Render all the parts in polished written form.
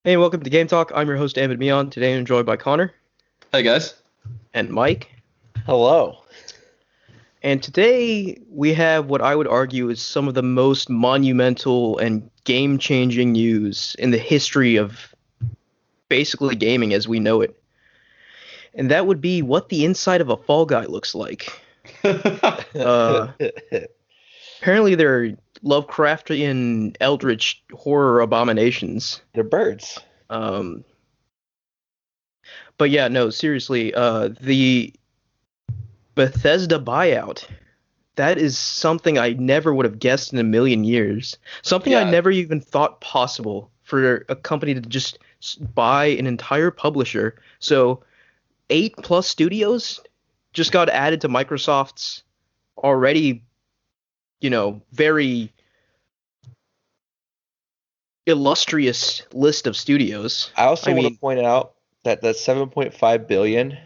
Hey, welcome to Game Talk. I'm your host, Ahmed Mion. Today I'm joined by Connor Hey guys. and Mike. Hello. And today we have what I would argue is some of the most monumental and game-changing news in the history of basically gaming as we know it. And that would be what the inside of a Fall Guy looks like. Uh, They're Apparently they're Lovecraftian eldritch horror abominations. birds. Um, but yeah, no, seriously, the Bethesda buyout. That is something I never would have guessed in a million years. Something I Yeah, never even thought possible for a company to just buy an entire publisher. So 8+ studios just got added to Microsoft's already, very illustrious list of studios. I also I want to mean, point out that 7.5 billion,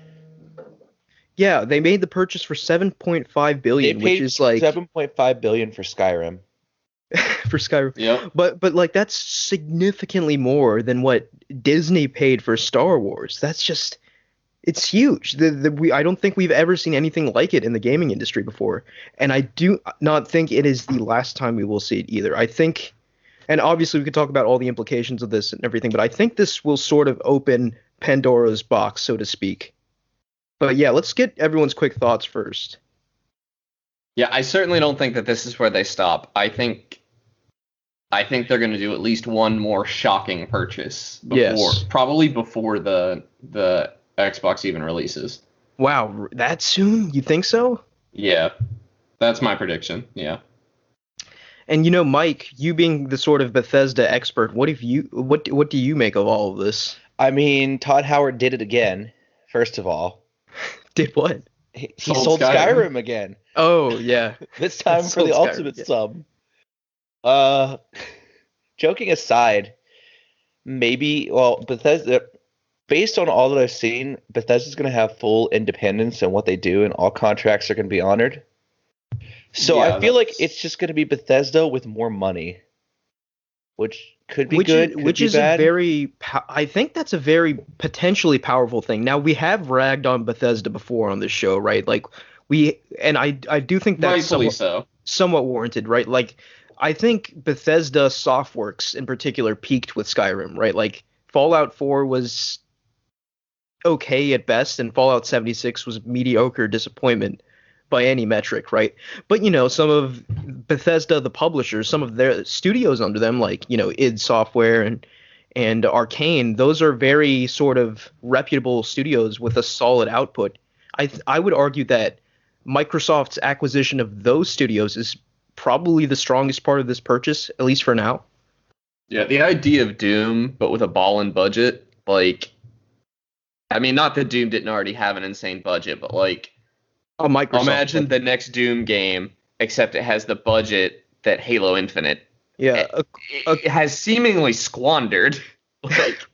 yeah, they made the purchase for 7.5 they billion, which paid is like 7.5 billion for Skyrim. for Skyrim. yep. But like that's significantly more than what Disney paid for Star Wars. That's just it's huge. I don't think we've ever seen anything like it in the gaming industry before, and I do not think it is the last time we will see it either. I think, and obviously we could talk about all the implications of this and everything, but I think this will sort of open Pandora's box, so to speak. But yeah, let's get everyone's quick thoughts first. Yeah, I certainly don't think that this is where they stop. I think they're going to do at least one more shocking purchase Yes. probably before the Xbox even releases. Wow, that soon? You think so? Yeah, that's my prediction. Yeah. And Mike, you being the sort of Bethesda expert, what do you make of all of this? I mean, Todd Howard did it again. First of all, Did what? he Sold sold Skyrim. Skyrim again. Oh yeah, This time for sold the Skyrim. ultimate Yeah. sub. Uh, Joking aside, Bethesda, based on all that I've seen, Bethesda's going to have full independence in what they do, and all contracts are going to be honored. So Yeah, I feel like that's it's just going to be Bethesda with more money, which could be Which good, is could which be is a bad. very I think that's a very potentially powerful thing. Now we have ragged on Bethesda before on this show, right? Like I do think that's rightfully so. somewhat warranted, right? Like I think Bethesda Softworks in particular peaked with Skyrim, right? Like Fallout 4 was okay at best, and Fallout 76 was mediocre disappointment by any metric, right? But some of Bethesda, the publishers, some of their studios under them, like id Software and Arcane, those are very sort of reputable studios with a solid output. I would argue that Microsoft's acquisition of those studios is probably the strongest part of this purchase, at least for now. Yeah, the idea of Doom, but with a ball and budget, like, I mean, not that Doom didn't already have an insane budget, but like, A Microsoft imagine the budget. next Doom game, except it has the budget that Halo Infinite Yeah, it, a it has seemingly squandered. Like,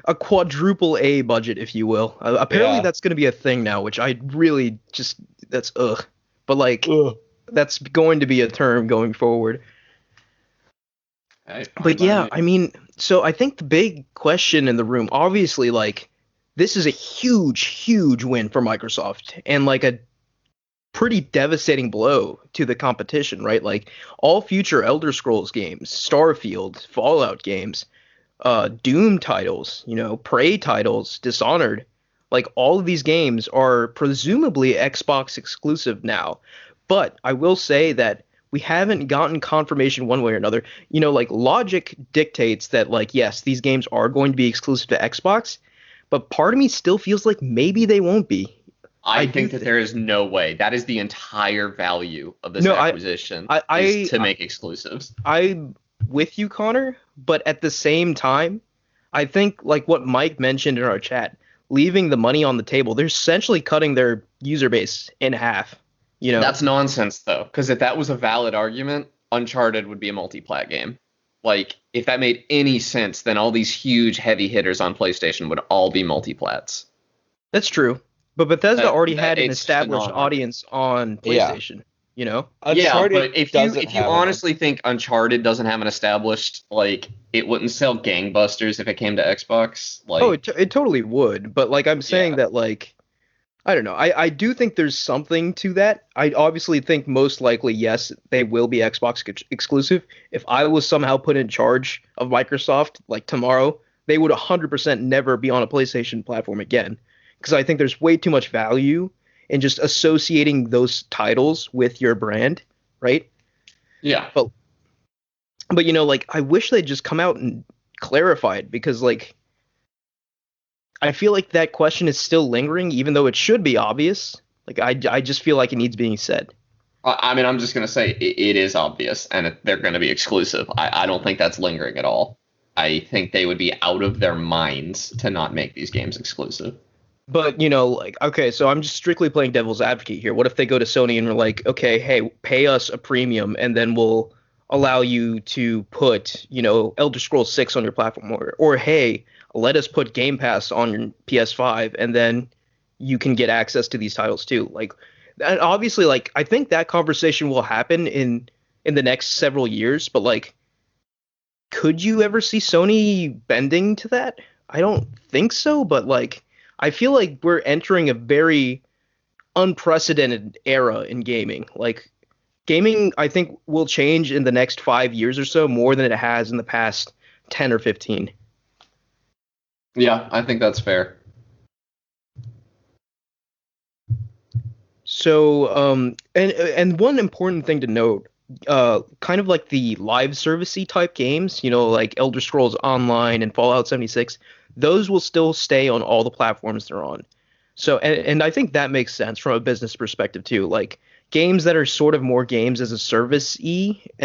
a quadruple A budget, if you will. Apparently, Yeah. that's going to be a thing now, which I really just that's ugh. But like, Ugh. that's going to be a term going forward. hey, fine But by yeah, me. I mean, so I think the big question in the room, obviously, like, this is a huge, huge win for Microsoft and like a pretty devastating blow to the competition, right? Like, all future Elder Scrolls games, Starfield, Fallout games, Doom titles, Prey titles, Dishonored, like all of these games are presumably Xbox exclusive now. But I will say that we haven't gotten confirmation one way or another. Like logic dictates that like yes, these games are going to be exclusive to Xbox, but part of me still feels like maybe they won't be. I I do think that think there is no way. That is the entire value of this no, acquisition I is I to make exclusives. I'm with you, Connor, but at the same time, I think like what Mike mentioned in our chat, leaving the money on the table, they're essentially cutting their user base in half. You know, That's nonsense though, because if that was a valid argument, Uncharted would be a multi-plat game. Like, if that made any sense, then all these huge heavy hitters on PlayStation would all be multi-plats. that's true. But Bethesda already That had an it's just a established non-argument. audience on Yeah. PlayStation. you know? Yeah, Uncharted but if doesn't you have honestly think Uncharted doesn't have an established, like, it wouldn't sell gangbusters if it came to Xbox, Oh, like, it totally would, but like I'm saying yeah. that like I don't know. I do think there's something to that. I obviously think most likely yes, they will be Xbox exclusive. If I was somehow put in charge of Microsoft like tomorrow, they would 100% never be on a PlayStation platform again because I think there's way too much value in just associating those titles with your brand, right? Yeah. But you know, like I wish they'd just come out and clarify it because like I feel like that question is still lingering, even though it should be obvious. Like I just feel like it needs being said. I mean, I'm just going to say it is obvious, and they're going to be exclusive. I don't think that's lingering at all. I think they would be out of their minds to not make these games exclusive. But you know, like okay, so I'm just strictly playing devil's advocate here. What if they go to Sony and are like, okay, hey, pay us a premium, and then we'll allow you to put, you know, Elder Scrolls 6 on your platform, or hey, let us put Game Pass on your PS5, and then you can get access to these titles too. Like, and obviously, like I think that conversation will happen in the next several years, but like, could you ever see Sony bending to that? I don't think so, but like I feel like we're entering a very unprecedented era in gaming. Like gaming I think will change in the next 5 years or so more than it has in the past 10 or 15. Yeah, I think that's fair. So and one important thing to note, kind of like the live servicey type games, you know, like Elder Scrolls Online and Fallout 76, those will still stay on all the platforms they're on. So and I think that makes sense from a business perspective too. Like games that are sort of more games as a service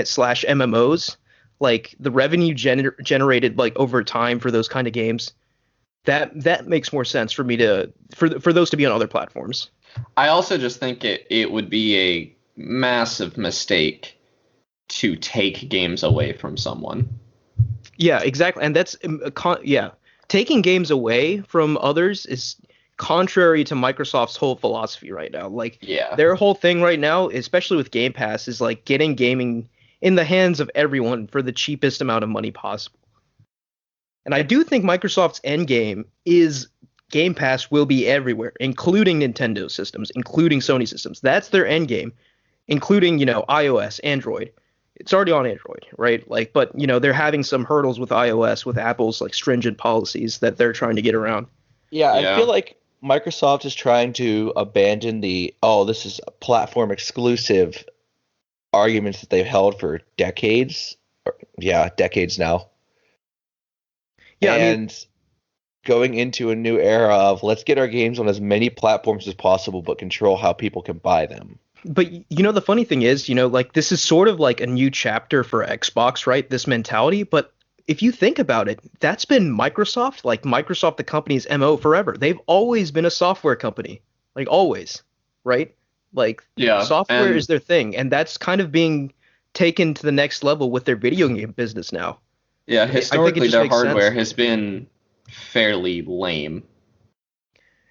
slash MMOs, like the revenue generated like over time for those kind of games, that makes more sense for me to for those to be on other platforms. I also just think it would be a massive mistake to take games away from someone. Yeah, exactly. And that's yeah, taking games away from others is contrary to Microsoft's whole philosophy right now. Like Yeah. their whole thing right now, especially with Game Pass, is like getting gaming in the hands of everyone for the cheapest amount of money possible. And I do think Microsoft's end game is Game Pass will be everywhere, including Nintendo systems, including Sony systems. That's their end game, including, you know, iOS, Android. It's already on Android, right? Like, but you know, they're having some hurdles with iOS with Apple's like stringent policies that they're trying to get around. Yeah, I feel Yeah. like Microsoft is trying to abandon the this is a platform exclusive arguments that they've held for decades. Yeah, decades now. Yeah, I mean, And going into a new era of let's get our games on as many platforms as possible, but control how people can buy them. but you know, the funny thing is, you know, like this is sort of like a new chapter for Xbox, right? This mentality. But if you think about it, that's been Microsoft, like Microsoft, the company's MO forever. They've always been a software company, like always, right? Like Yeah. software is And their thing, and that's kind of being taken to the next level with their video game business now. yeah, I think it historically just their makes hardware sense. has been fairly lame.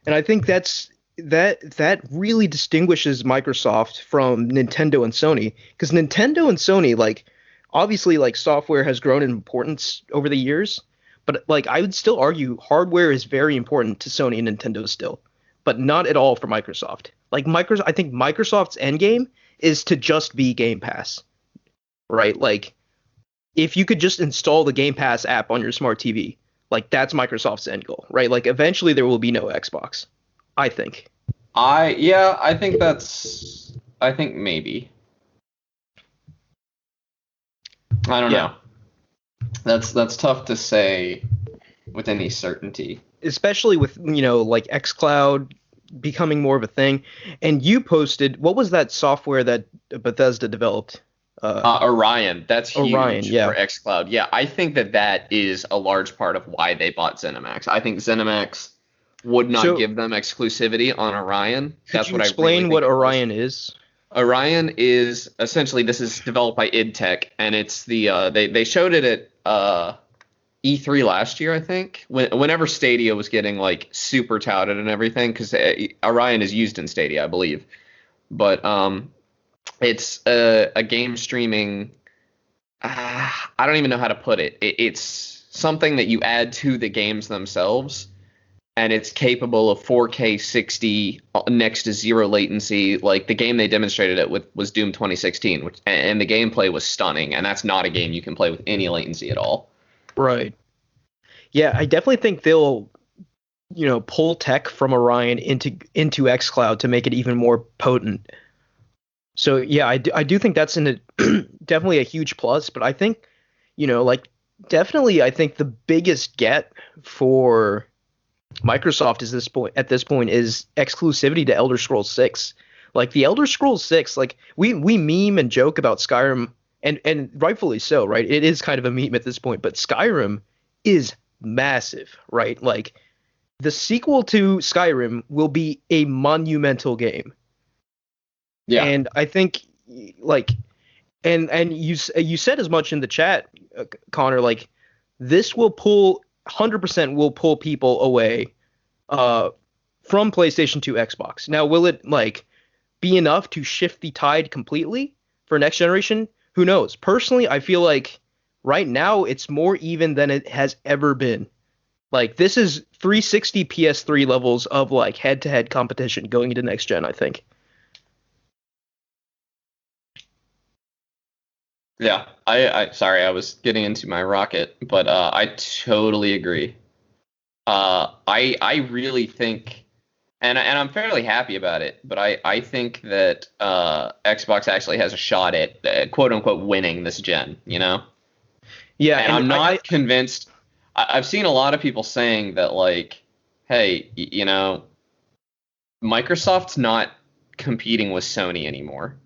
And I think that really distinguishes Microsoft from Nintendo and Sony because Nintendo and Sony like obviously like software has grown in importance over the years, but like I would still argue hardware is very important to Sony and Nintendo still, but not at all for Microsoft. Like Microsoft, I think Microsoft's end game is to just be Game Pass, right? Like if you could just install the Game Pass app on your smart TV, like that's Microsoft's end goal, right? Like eventually there will be no Xbox, I think. I think maybe. I don't Yeah, know. That's tough to say with any certainty. especially with, you know, like xCloud becoming more of a thing. And you posted, what was that software that Bethesda developed? Orion, that's Orion, huge for yeah. xCloud. Yeah, I think that is a large part of why they bought ZeniMax. I think ZeniMax would not So give them exclusivity on Orion. could That's you what I really explain think what it was. Orion is? Orion is essentially this is developed by id Tech, and it's they showed it at E3 last year, I think. Whenever Stadia was getting like super touted and everything, because Orion is used in Stadia, I believe. But It's a game streaming. I don't even know how to put it. It's something that you add to the games themselves, and it's capable of 4K 60 next to zero latency. Like the game they demonstrated it with was Doom 2016, and the gameplay was stunning. And that's not a game you can play with any latency at all. Right. Yeah, I definitely think they'll, pull tech from Orion into xCloud to make it even more potent. So yeah, I do think that's definitely a huge plus. But I think, definitely, I think the biggest get for Microsoft is at this point is exclusivity to Elder Scrolls 6. Like the Elder Scrolls 6, like we meme and joke about Skyrim, and rightfully so, right? It is kind of a meme at this point, but Skyrim is massive, right? Like the sequel to Skyrim will be a monumental game. Yeah. And I think like and you said as much in the chat, Connor, like this will pull 100% will pull people away from PlayStation to Xbox. Now, will it like be enough to shift the tide completely for next generation? Who knows? Personally, I feel like right now it's more even than it has ever been. Like this is 360 PS3 levels of like head-to-head competition going into next gen, I think. Yeah, I sorry, I was getting into my rocket, but I totally agree. I really think, and I'm fairly happy about it, but I think that Xbox actually has a shot at quote unquote winning this gen, you know? Yeah, And I'm not convinced. I've seen a lot of people saying that like, hey, Microsoft's not competing with Sony anymore.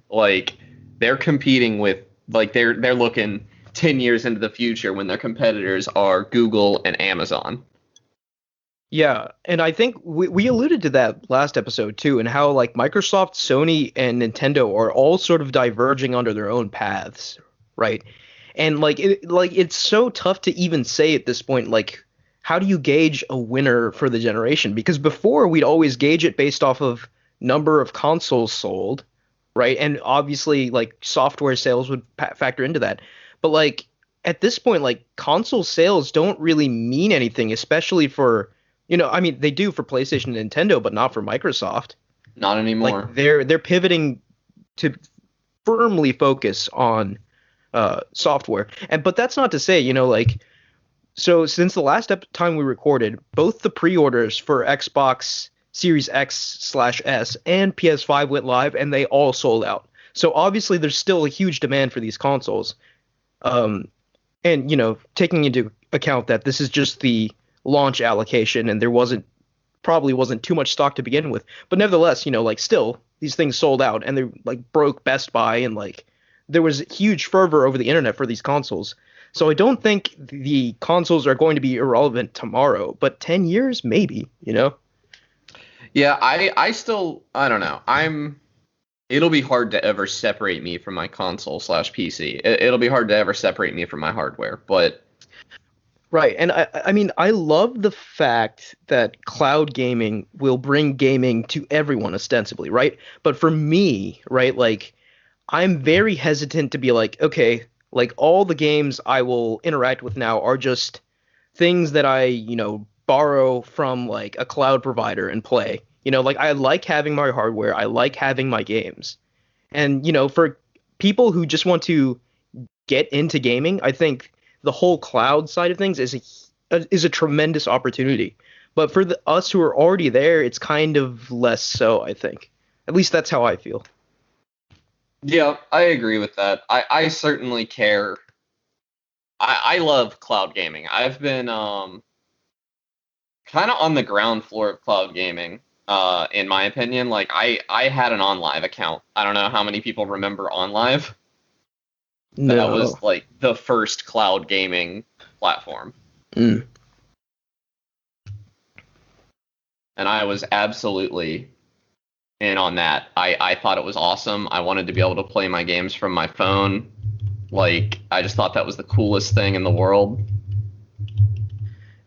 Like they're competing with they're looking 10 years into the future when their competitors are Google and Amazon. Yeah, and I think we alluded to that last episode too, and how like Microsoft, Sony, and Nintendo are all sort of diverging under their own paths, right? And it's so tough to even say at this point, like, how do you gauge a winner for the generation? Because before we'd always gauge it based off of number of consoles sold, right? And obviously, like software sales would factor into that. But like at this point, like console sales don't really mean anything, especially for I mean, they do for PlayStation and Nintendo, but not for Microsoft. Not anymore. Like they're pivoting to firmly focus on software. But that's not to say, so since the last time we recorded, both the pre-orders for Xbox Series X/S and PS5 went live, and they all sold out. So obviously, there's still a huge demand for these consoles. And taking into account that this is just the launch allocation, and there probably wasn't too much stock to begin with, but nevertheless, still these things sold out, and they like broke Best Buy, and like there was huge fervor over the internet for these consoles. So I don't think the consoles are going to be irrelevant tomorrow, but 10 years maybe. Yeah, I don't know. It'll be hard to ever separate me from my console/PC. It'll be hard to ever separate me from my hardware, but right. And I mean, I love the fact that cloud gaming will bring gaming to everyone ostensibly, right? But for me, right, like I'm very hesitant to be like, okay, like all the games I will interact with now are just things that I, borrow from like a cloud provider and play. Like I like having my hardware, I like having my games. And, for people who just want to get into gaming, I think the whole cloud side of things is a tremendous opportunity. But for us who are already there, it's kind of less so, I think. At least that's how I feel. Yeah, I agree with that. I certainly care. I love cloud gaming. I've been kind of on the ground floor of cloud gaming, in my opinion. Like I had an OnLive account. I don't know how many people remember OnLive. No. That was like the first cloud gaming platform. Mm. And I was absolutely in on that. I thought it was awesome. I wanted to be able to play my games from my phone. Like, I just thought that was the coolest thing in the world.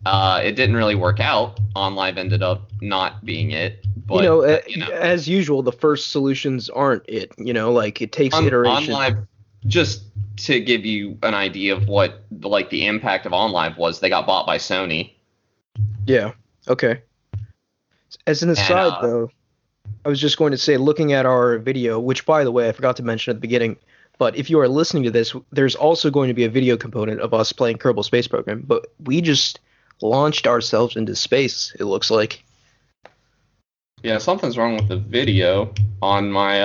It didn't really work out. OnLive ended up not being it. But as usual, the first solutions aren't it. Like it takes iteration. OnLive, just to give you an idea of what like the impact of OnLive was, they got bought by Sony. Yeah. Okay. As an aside, though, I was just going to say, looking at our video, which, by the way, I forgot to mention at the beginning, but if you are listening to this, there's also going to be a video component of us playing Kerbal Space Program, but we just launched ourselves into space, it looks like. Yeah, something's wrong with the video on my,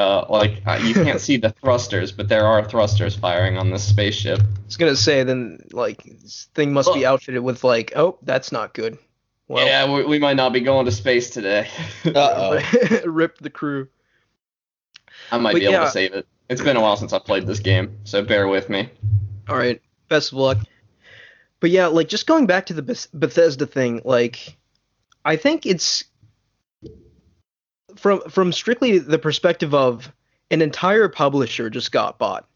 you can't see the thrusters, but there are thrusters firing on this spaceship. I was going to say, then, like, this thing must be outfitted with, like, oh, that's not good. Well, yeah, we might not be going to space today. Uh-oh. Rip the crew. I might be able to save it. It's been a while since I played this game, so bear with me. All right, best of luck. But yeah, like, just going back to the Bethesda thing, like, I think it's from strictly the perspective of an entire publisher just got bought.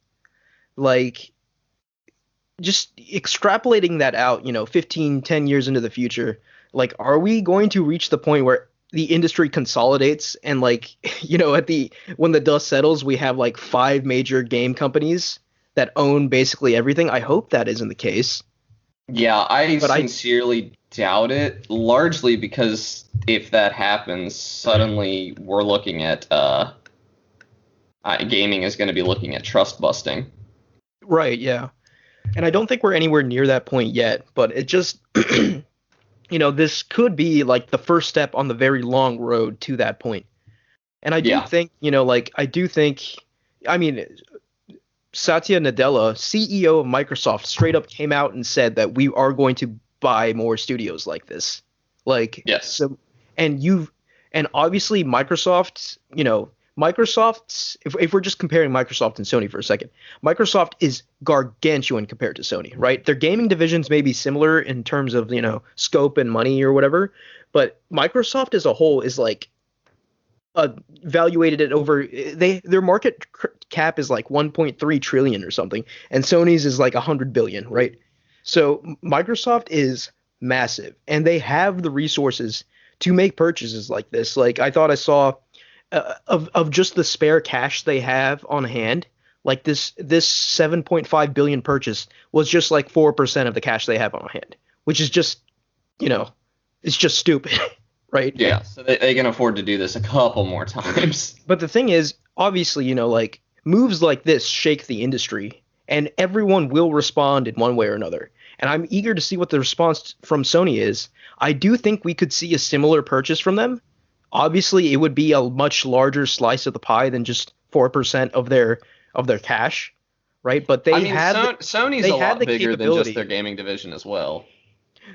Like, just extrapolating that out, 15, 10 years into the future, like, are we going to reach the point where the industry consolidates and, like, when the dust settles, we have like 5 major game companies that own basically everything? I hope that isn't the case. Yeah, I sincerely doubt it, largely because if that happens, suddenly we're looking at gaming is going to be looking at trust busting. Right, yeah. And I don't think we're anywhere near that point yet, but it just this could be like the first step on the very long road to that point. And I do think, Satya Nadella, CEO of Microsoft, straight up came out and said that we are going to buy more studios like this. Like, yes. So, and obviously Microsoft's, if we're just comparing Microsoft and Sony for a second, Microsoft is gargantuan compared to Sony, right? Their gaming divisions may be similar in terms of, scope and money or whatever, but Microsoft as a whole is like valuated at over their market cap is like 1.3 trillion or something, and Sony's is like 100 billion, right? So Microsoft is massive, and they have the resources to make purchases like this. Like, I thought I saw of just the spare cash they have on hand, like this 7.5 billion purchase was just like 4% of the cash they have on hand, which is just, it's just stupid. Right? Yeah, so they can afford to do this a couple more times. But the thing is, obviously, like, moves like this shake the industry, and everyone will respond in one way or another. And I'm eager to see what the response from Sony is. I do think we could see a similar purchase from them. Obviously, it would be a much larger slice of the pie than just 4% of their cash, right? But Sony's a lot bigger than just their gaming division as well.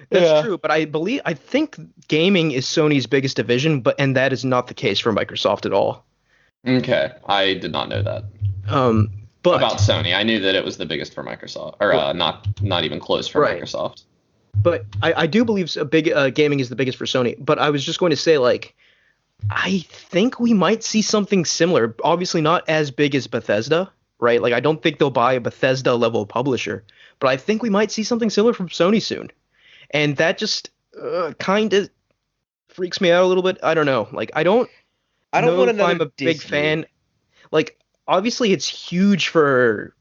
That's true, but I think gaming is Sony's biggest division, and that is not the case for Microsoft at all. Okay, I did not know that. But about Sony, I knew that it was the biggest for Microsoft, or not even close for Microsoft. But I do believe gaming is the biggest for Sony. But I was just going to say, like, I think we might see something similar. Obviously, not as big as Bethesda, right? Like, I don't think they'll buy a Bethesda level publisher, but I think we might see something similar from Sony soon. And that just kind of freaks me out a little bit. I don't know. Like, I don't know if I'm a big fan. Like, obviously, it's huge for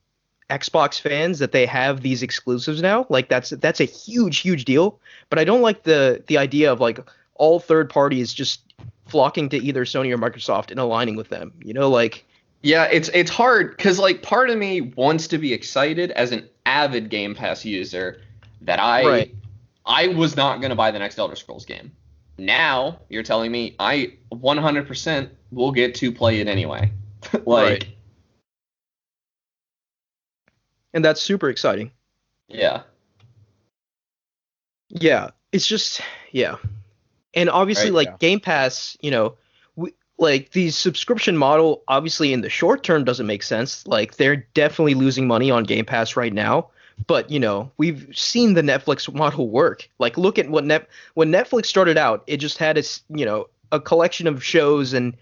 Xbox fans that they have these exclusives now. Like, that's a huge, huge deal. But I don't like the idea of, like, all third parties just flocking to either Sony or Microsoft and aligning with them. Like. Yeah, it's hard because, like, part of me wants to be excited as an avid Game Pass user that I was not going to buy the next Elder Scrolls game. Now, you're telling me I 100% will get to play it anyway. Right. And that's super exciting. Yeah. Yeah, it's just, yeah. And obviously, Game Pass, like, the subscription model, obviously, in the short term doesn't make sense. Like, they're definitely losing money on Game Pass right now. But, we've seen the Netflix model work. Like, look at when Netflix started out, it just had a collection of shows and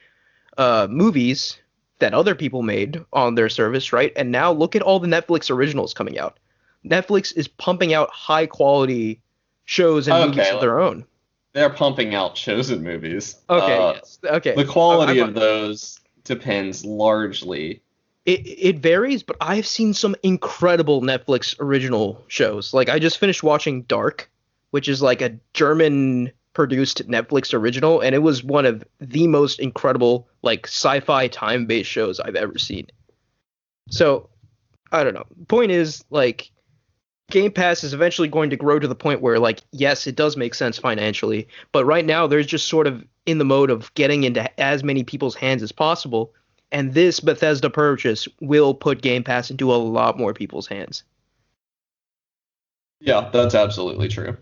movies that other people made on their service, right? And now look at all the Netflix originals coming out. Netflix is pumping out high quality shows and movies of their own. they're pumping out shows and movies. Okay, yes. Okay. The quality I'm of those depends largely. it varies, but I've seen some incredible Netflix original shows. Like I just finished watching Dark, which is like a German produced Netflix original, and it was one of the most incredible like sci-fi time-based shows I've ever seen. So, I don't know. Point is like Game Pass is eventually going to grow to the point where like yes, it does make sense financially, but right now there's just sort of in the mode of getting into as many people's hands as possible, and this Bethesda purchase will put Game Pass into a lot more people's hands. Yeah, that's absolutely true.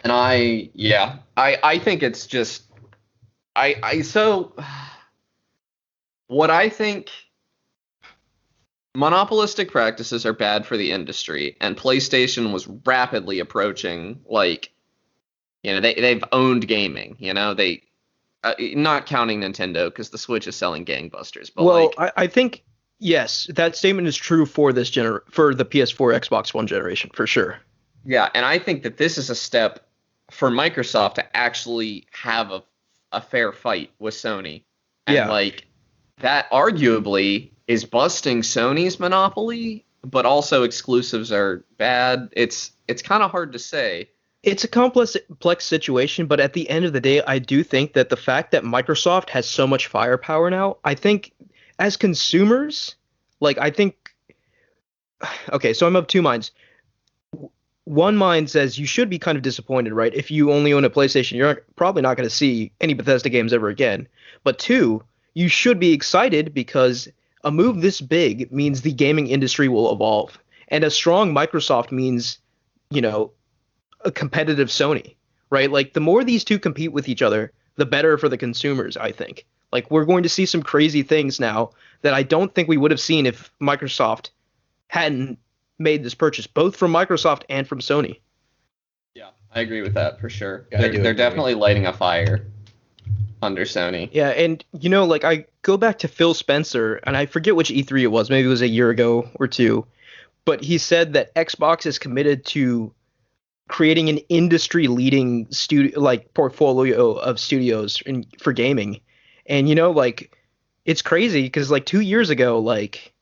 And I think it's just so what I think monopolistic practices are bad for the industry, and PlayStation was rapidly approaching like they've owned gaming. They not counting Nintendo because the Switch is selling gangbusters, but Well, like I think yes, that statement is true for for the PS4 Xbox One generation for sure. yeah, and I think that this is a step for Microsoft to actually have a fair fight with Sony, and Yeah, like that arguably is busting Sony's monopoly, but also exclusives are bad. It's kind of hard to say. it's a complex situation, but at the end of the day, I do think that the fact that Microsoft has so much firepower now, I think as consumers, like I think okay, so I'm of two minds. One mind says you should be kind of disappointed, right? If you only own a PlayStation, probably not going to see any Bethesda games ever again. But two, you should be excited because a move this big means the gaming industry will evolve. And a strong Microsoft means, you know, a competitive Sony, right? Like the more these two compete with each other, the better for the consumers, I think. Like we're going to see some crazy things now that I don't think we would have seen if Microsoft hadn't made this purchase, both from Microsoft and from Sony. Yeah, I agree with that for sure. Yeah, I do They're agree. definitely lighting a fire under Sony. Yeah, and like I go back to Phil Spencer, and I forget which E3 it was, maybe it was a year ago or two, but he said that Xbox is committed to creating an industry-leading studio like portfolio of studios for gaming. And like it's crazy because like 2 years ago, like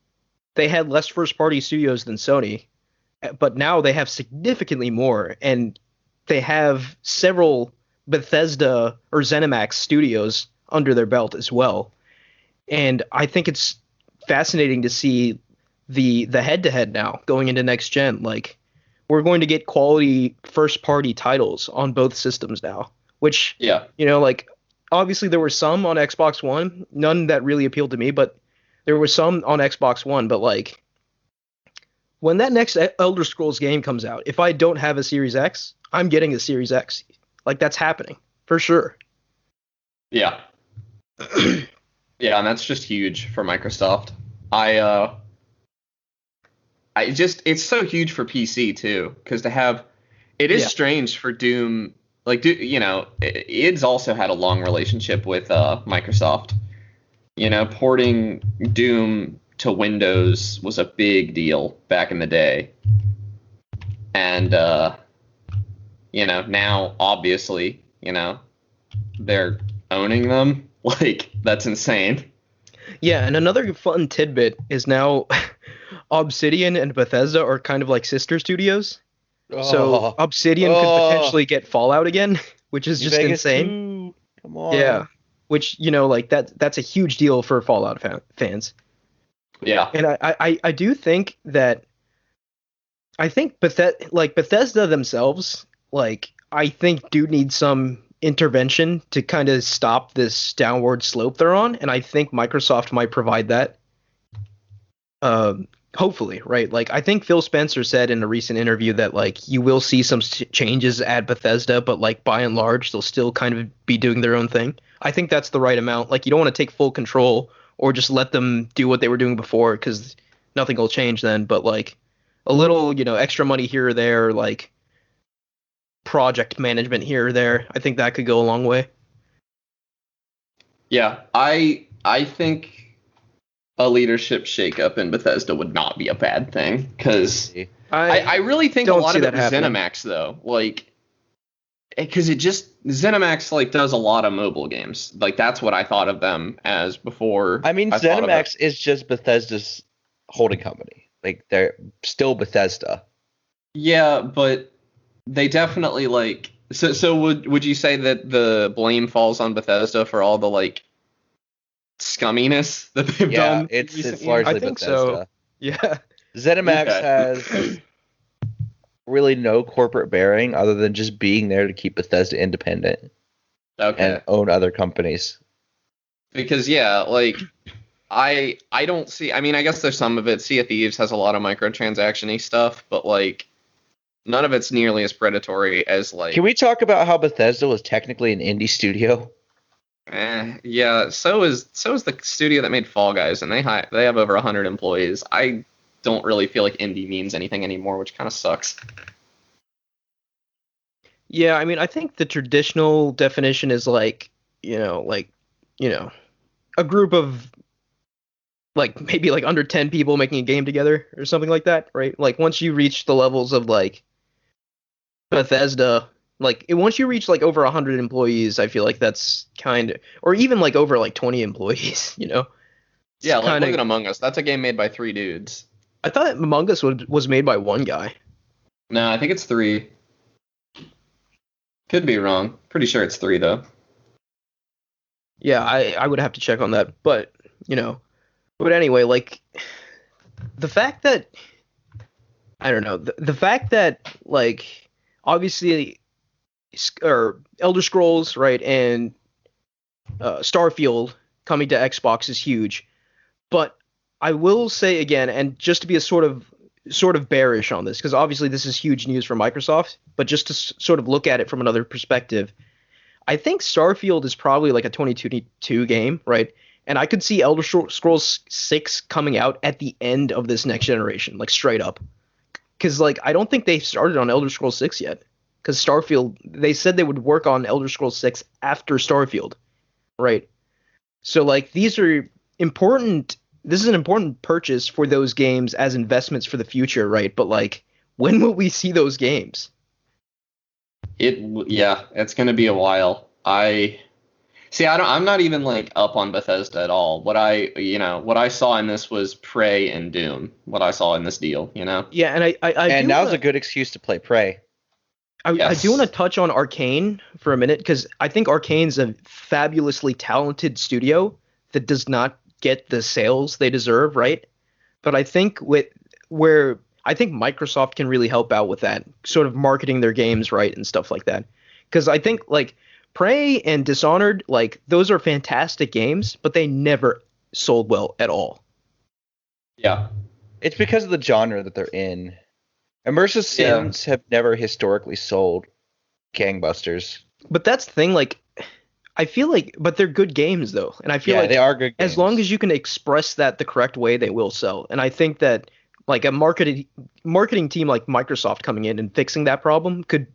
they had less first-party studios than Sony, but now they have significantly more, and they have several Bethesda or ZeniMax studios under their belt as well. And I think it's fascinating to see the head-to-head now going into next gen. Like we're going to get quality first-party titles on both systems now, which Yeah. like obviously there were some on Xbox One, none that really appealed to me, but there were some on Xbox One. But like when that next Elder Scrolls game comes out, if I don't have a Series X, I'm getting a Series X. Like that's happening for sure. Yeah. Yeah, and that's just huge for Microsoft. I just it's so huge for PC too, because to have it is Yeah. strange for Doom. Like, id's also had a long relationship with Microsoft. Porting Doom to Windows was a big deal back in the day, and now obviously, they're owning them. Like, that's insane. Yeah, and another fun tidbit is now Obsidian and Bethesda are kind of like sister studios. So Oh, Obsidian could potentially get Fallout again, which is New just Vegas insane. 2. Come on. Yeah, which like that's a huge deal for Fallout fans. Yeah. And I do think that I think Bethesda themselves, like I think do need some intervention to kind of stop this downward slope they're on, and I think Microsoft might provide that. Hopefully, right? Like I think Phil Spencer said in a recent interview that like you will see some changes at Bethesda, but like by and large they'll still kind of be doing their own thing. I think that's the right amount. Like you don't want to take full control or just let them do what they were doing before because nothing will change then. But like a little, extra money here or there, like project management here or there, I think that could go a long way. Yeah. I think a leadership shakeup in Bethesda would not be a bad thing, because I really think a don't lot see of it that was happening. ZeniMax though. Like because ZeniMax like does a lot of mobile games. Like that's what I thought of them as before. I mean, thought of it. ZeniMax is just Bethesda's holding company. Like they're still Bethesda. Yeah, but they definitely like. So would you say that the blame falls on Bethesda for all the like scumminess that they've Yeah, done? it's recently? I largely think Bethesda. so. Yeah. ZeniMax Okay. has really no corporate bearing other than just being there to keep Bethesda independent Okay. and own other companies. Because yeah, like I don't see. I mean, I guess there's some of it. Sea of Thieves has a lot of microtransaction-y stuff, but like none of it's nearly as predatory as like. Can we talk about how Bethesda was technically an indie studio? Yeah. So is the studio that made Fall Guys, and they have over 100 employees. I don't really feel like indie means anything anymore, which kind of sucks. Yeah, I mean, I think the traditional definition is like, a group of like maybe like under 10 people making a game together or something like that, right? Like once you reach the levels of like Bethesda, like once you reach like over 100 employees, I feel like that's kind of, or even like over like 20 employees, It's Yeah, like kinda, look at Among Us. That's a game made by 3 dudes. I thought Among Us was made by one guy. No, I think it's 3. Could be wrong. Pretty sure it's 3 though. Yeah, I would have to check on that, but anyway, like the fact that I don't know, the fact that like obviously or Elder Scrolls, right, and Starfield coming to Xbox is huge, but I will say again, and just to be a sort of bearish on this, because obviously this is huge news for Microsoft, but just to sort of look at it from another perspective, I think Starfield is probably like a 2022 game, right? And I could see Elder Scrolls 6 coming out at the end of this next generation, like straight up. Because like I don't think they started on Elder Scrolls 6 yet. Because Starfield, they said they would work on Elder Scrolls 6 after Starfield, right? So like these are important. This is an important purchase for those games as investments for the future, right? But like, when will we see those games? Yeah, it's gonna be a while. I'm not even like up on Bethesda at all. What I saw in this was Prey and Doom. What I saw in this deal. Yeah, and And now's a good excuse to play Prey. I do want to touch on Arcane for a minute because I think Arcane's a fabulously talented studio that does not get the sales they deserve, right? But I think I think Microsoft can really help out with that, sort of marketing their games right and stuff like that. Because I think like Prey and Dishonored, like those are fantastic games, but they never sold well at all. Yeah. It's because of the genre that they're in. Immersive sims have never historically sold gangbusters. But that's the thing, like I feel like, but they're good games though, and I feel like they are good games. As long as you can express that the correct way, they will sell. And I think that like a marketing team like Microsoft coming in and fixing that problem could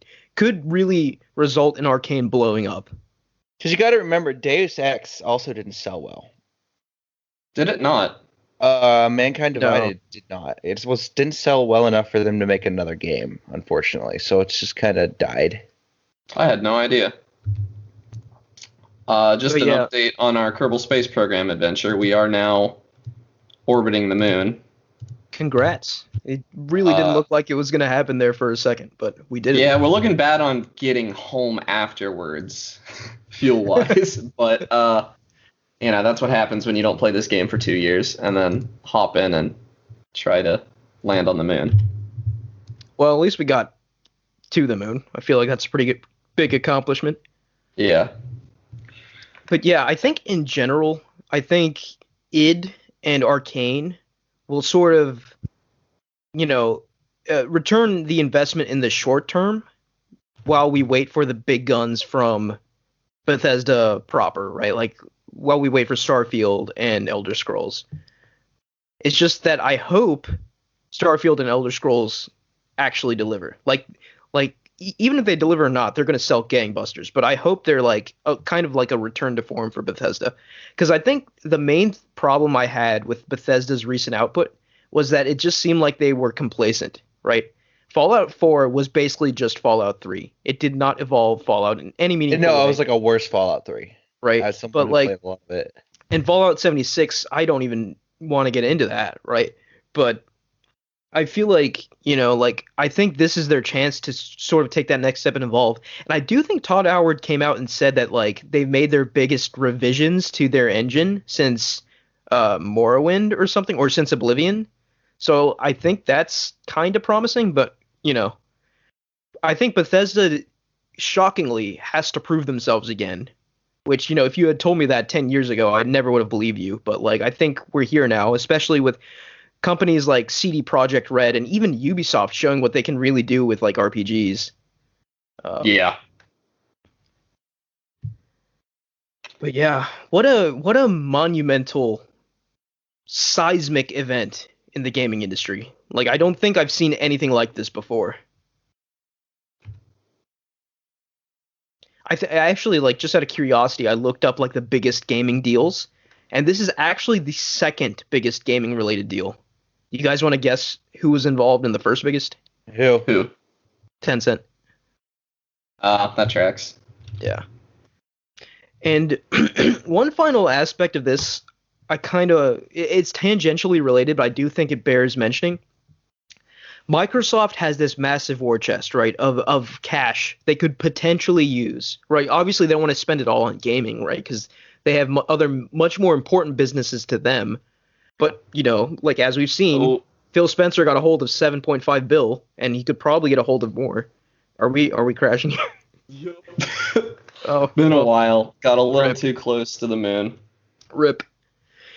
really result in Arcane blowing up. Because you got to remember, Deus Ex also didn't sell well. Did it not? Mankind Divided did not. It didn't sell well enough for them to make another game, unfortunately. So it's just kind of died. I had no idea. Just an update on our Kerbal Space Program adventure. We are now orbiting the moon. Congrats. It really didn't look like it was going to happen there for a second, but we did it. Yeah, we're looking bad on getting home afterwards, fuel-wise. But, that's what happens when you don't play this game for 2 years and then hop in and try to land on the moon. Well, at least we got to the moon. I feel like that's a pretty big accomplishment. Yeah. But yeah, I think in general, I think id and Arcane will sort of, return the investment in the short term while we wait for the big guns from Bethesda proper, right? Like while we wait for Starfield and Elder Scrolls. It's just that I hope Starfield and Elder Scrolls actually deliver. Like even if they deliver or not, they're going to sell gangbusters. But I hope they're like kind of like a return to form for Bethesda. Because I think the main problem I had with Bethesda's recent output was that it just seemed like they were complacent, right? Fallout 4 was basically just Fallout 3. It did not evolve Fallout in any meaningful No, way. it was like a worse Fallout 3. Right? As someone But who like played a lot of it. in Fallout 76, I don't even want to get into that, right? But I feel like, like I think this is their chance to sort of take that next step and evolve. And I do think Todd Howard came out and said that like they've made their biggest revisions to their engine since Morrowind or something, or since Oblivion. So I think that's kind of promising, but I think Bethesda shockingly has to prove themselves again. Which, if you had told me that 10 years ago, I never would have believed you. But like I think we're here now, especially with companies like CD Projekt Red and even Ubisoft showing what they can really do with like RPGs. Yeah. But yeah, what a monumental seismic event in the gaming industry. Like I don't think I've seen anything like this before. I actually, like, just out of curiosity, I looked up like the biggest gaming deals, and this is actually the second biggest gaming related deal. You guys want to guess who was involved in the first biggest? Who? Tencent. That tracks. Yeah. And one final aspect of this, it's tangentially related, but I do think it bears mentioning. Microsoft has this massive war chest, right, of cash they could potentially use, right? Obviously, they don't want to spend it all on gaming, right, because they have other much more important businesses to them. But, like as we've seen, Phil Spencer got a hold of 7.5 bill, and he could probably get a hold of more. Are we crashing here? Yep. Oh, Been a while. Got a little Rip. too close to the moon. Rip.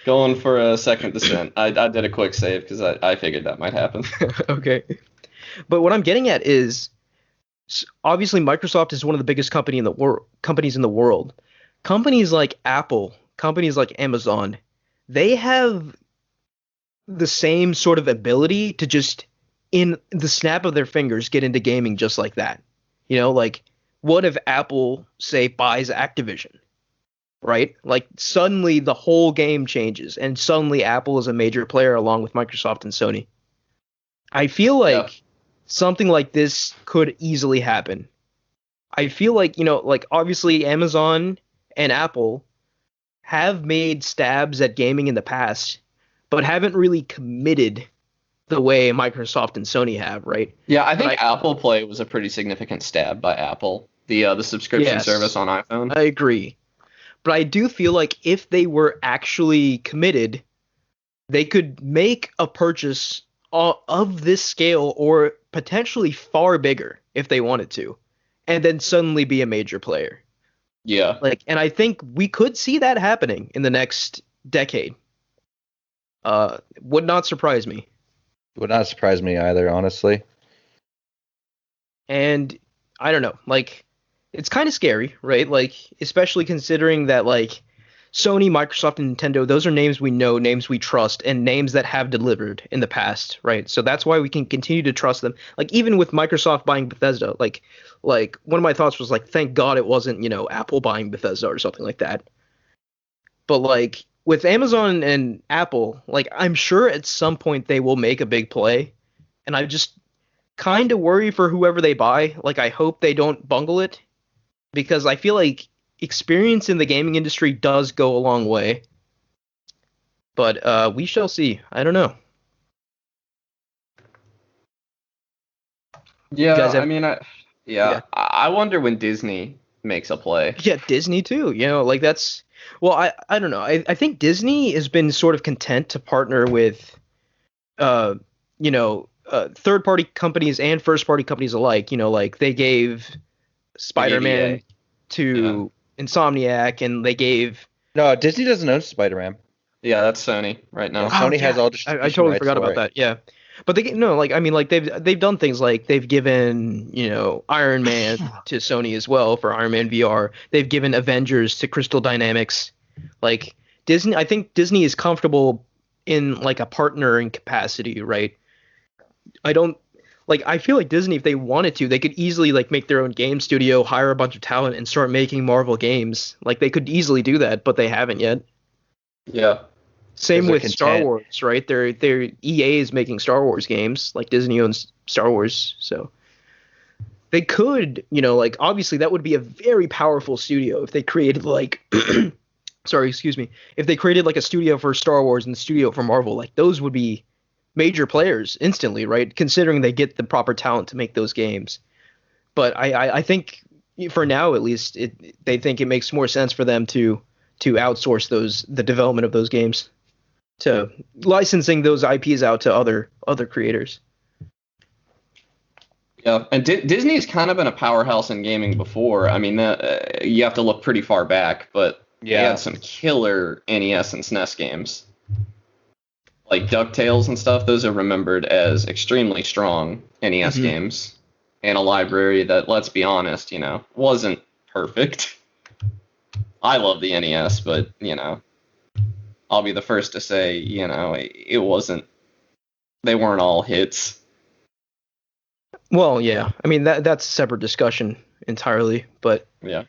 Going for a second descent. I did a quick save because I figured that might happen. Okay. But what I'm getting at is, obviously Microsoft is one of the biggest companies in the world. Companies like Apple, companies like Amazon, they have the same sort of ability to just, in the snap of their fingers, get into gaming just like that. Like, what if Apple, say, buys Activision? Right? Like suddenly the whole game changes and suddenly Apple is a major player along with Microsoft and Sony. I feel like something like this could easily happen. I feel like, like obviously Amazon and Apple have made stabs at gaming in the past, but haven't really committed the way Microsoft and Sony have, right? Yeah, I think Apple Play was a pretty significant stab by Apple, the subscription service on iPhone. I agree. But I do feel like if they were actually committed, they could make a purchase of this scale or potentially far bigger if they wanted to, and then suddenly be a major player. Yeah. And I think we could see that happening in the next decade. Would not surprise me. Would not surprise me either, honestly. And I don't know, like, it's kind of scary, right? Like, especially considering that, like, Sony, Microsoft, and Nintendo, those are names we know, names we trust, and names that have delivered in the past, right? So that's why we can continue to trust them. Like, even with Microsoft buying Bethesda, like one of my thoughts was, like, thank God it wasn't, Apple buying Bethesda or something like that. But, like, with Amazon and Apple, like, I'm sure at some point they will make a big play, and I just kind of worry for whoever they buy. Like, I hope they don't bungle it, because I feel like experience in the gaming industry does go a long way. But we shall see. I don't know. Yeah, Yeah. I wonder when Disney makes a play. Yeah, Disney too. Like that's... Well, I don't know. I think Disney has been sort of content to partner with, third-party companies and first-party companies alike. Like they gave Spider-Man to Insomniac, and they gave... No, Disney doesn't own Spider-Man. Yeah, that's Sony right now. Sony has all distribution I totally rights forgot for about it. that. Yeah, but they've done things like they've given Iron Man to Sony as well for Iron Man VR. They've given Avengers to Crystal Dynamics. Like Disney, I think Disney is comfortable in like a partnering capacity, right? I feel like Disney, if they wanted to, they could easily like make their own game studio, hire a bunch of talent, and start making Marvel games. Like they could easily do that, but they haven't yet. Yeah. Same they're with Star content. Wars, right? They're EA is making Star Wars games, like Disney owns Star Wars, so they could, like obviously that would be a very powerful studio if they created like sorry, excuse me, if they created like a studio for Star Wars and a studio for Marvel, like those would be major players instantly, right? Considering they get the proper talent to make those games. But I think for now at least they think it makes more sense for them to outsource the development of those games to licensing those IPs out to other creators. Yeah, and Disney's kind of been a powerhouse in gaming before. I mean, you have to look pretty far back, but they Yeah. had some killer NES and SNES games, like DuckTales and stuff. Those are remembered as extremely strong NES Mhm. games, and a library that, let's be honest, wasn't perfect. I love the NES, but I'll be the first to say, it wasn't. They weren't all hits. Well, yeah. I mean that's a separate discussion entirely, Yeah.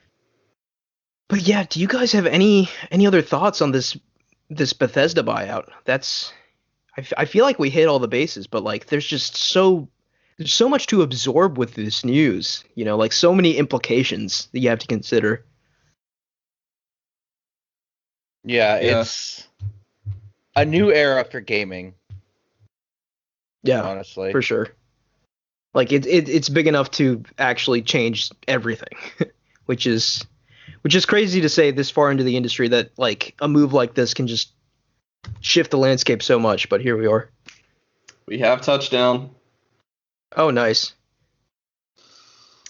but yeah, do you guys have any other thoughts on this Bethesda buyout? I feel like we hit all the bases, but like there's so much to absorb with this news, like so many implications that you have to consider. Yeah, Yeah. it's a new era for gaming, Yeah, honestly. for sure. Like it's big enough to actually change everything, which is crazy to say this far into the industry that like a move like this can just shift the landscape so much, but here we are. We have touchdown. Oh, nice.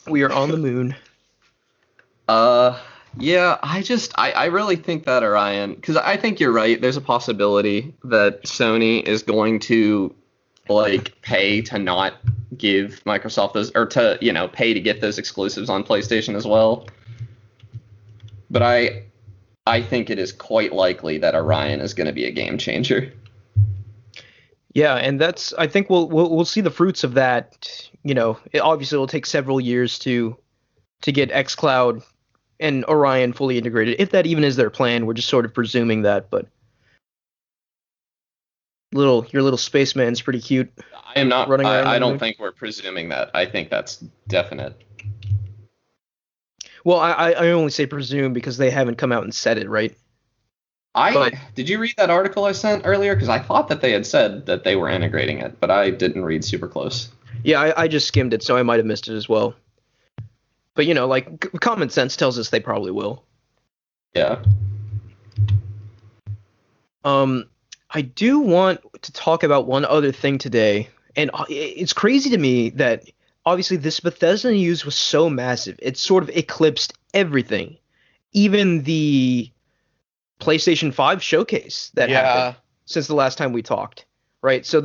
We are on the moon. Yeah, I really think that, Orion, because I think you're right. There's a possibility that Sony is going to like pay to not give Microsoft those, or to pay to get those exclusives on PlayStation as well. But I think it is quite likely that Orion is going to be a game changer. Yeah, and I think we'll see the fruits of that. Obviously it'll take several years to get xCloud and Orion fully integrated, if that even is their plan. We're just sort of presuming that, but your little spaceman's pretty cute, I am not. running around I on the don't moon. think we're presuming that. I think that's definite. Well, I only say presume because they haven't come out and said it, right? But Did you read that article I sent earlier? Because I thought that they had said that they were integrating it, but I didn't read super close. yeah, I just skimmed it, so I might have missed it as well. But like common sense tells us they probably will. Yeah. I do want to talk about one other thing today, and it's crazy to me that obviously this Bethesda news was so massive. It sort of eclipsed everything, even the PlayStation 5 showcase that happened since the last time we talked, right? So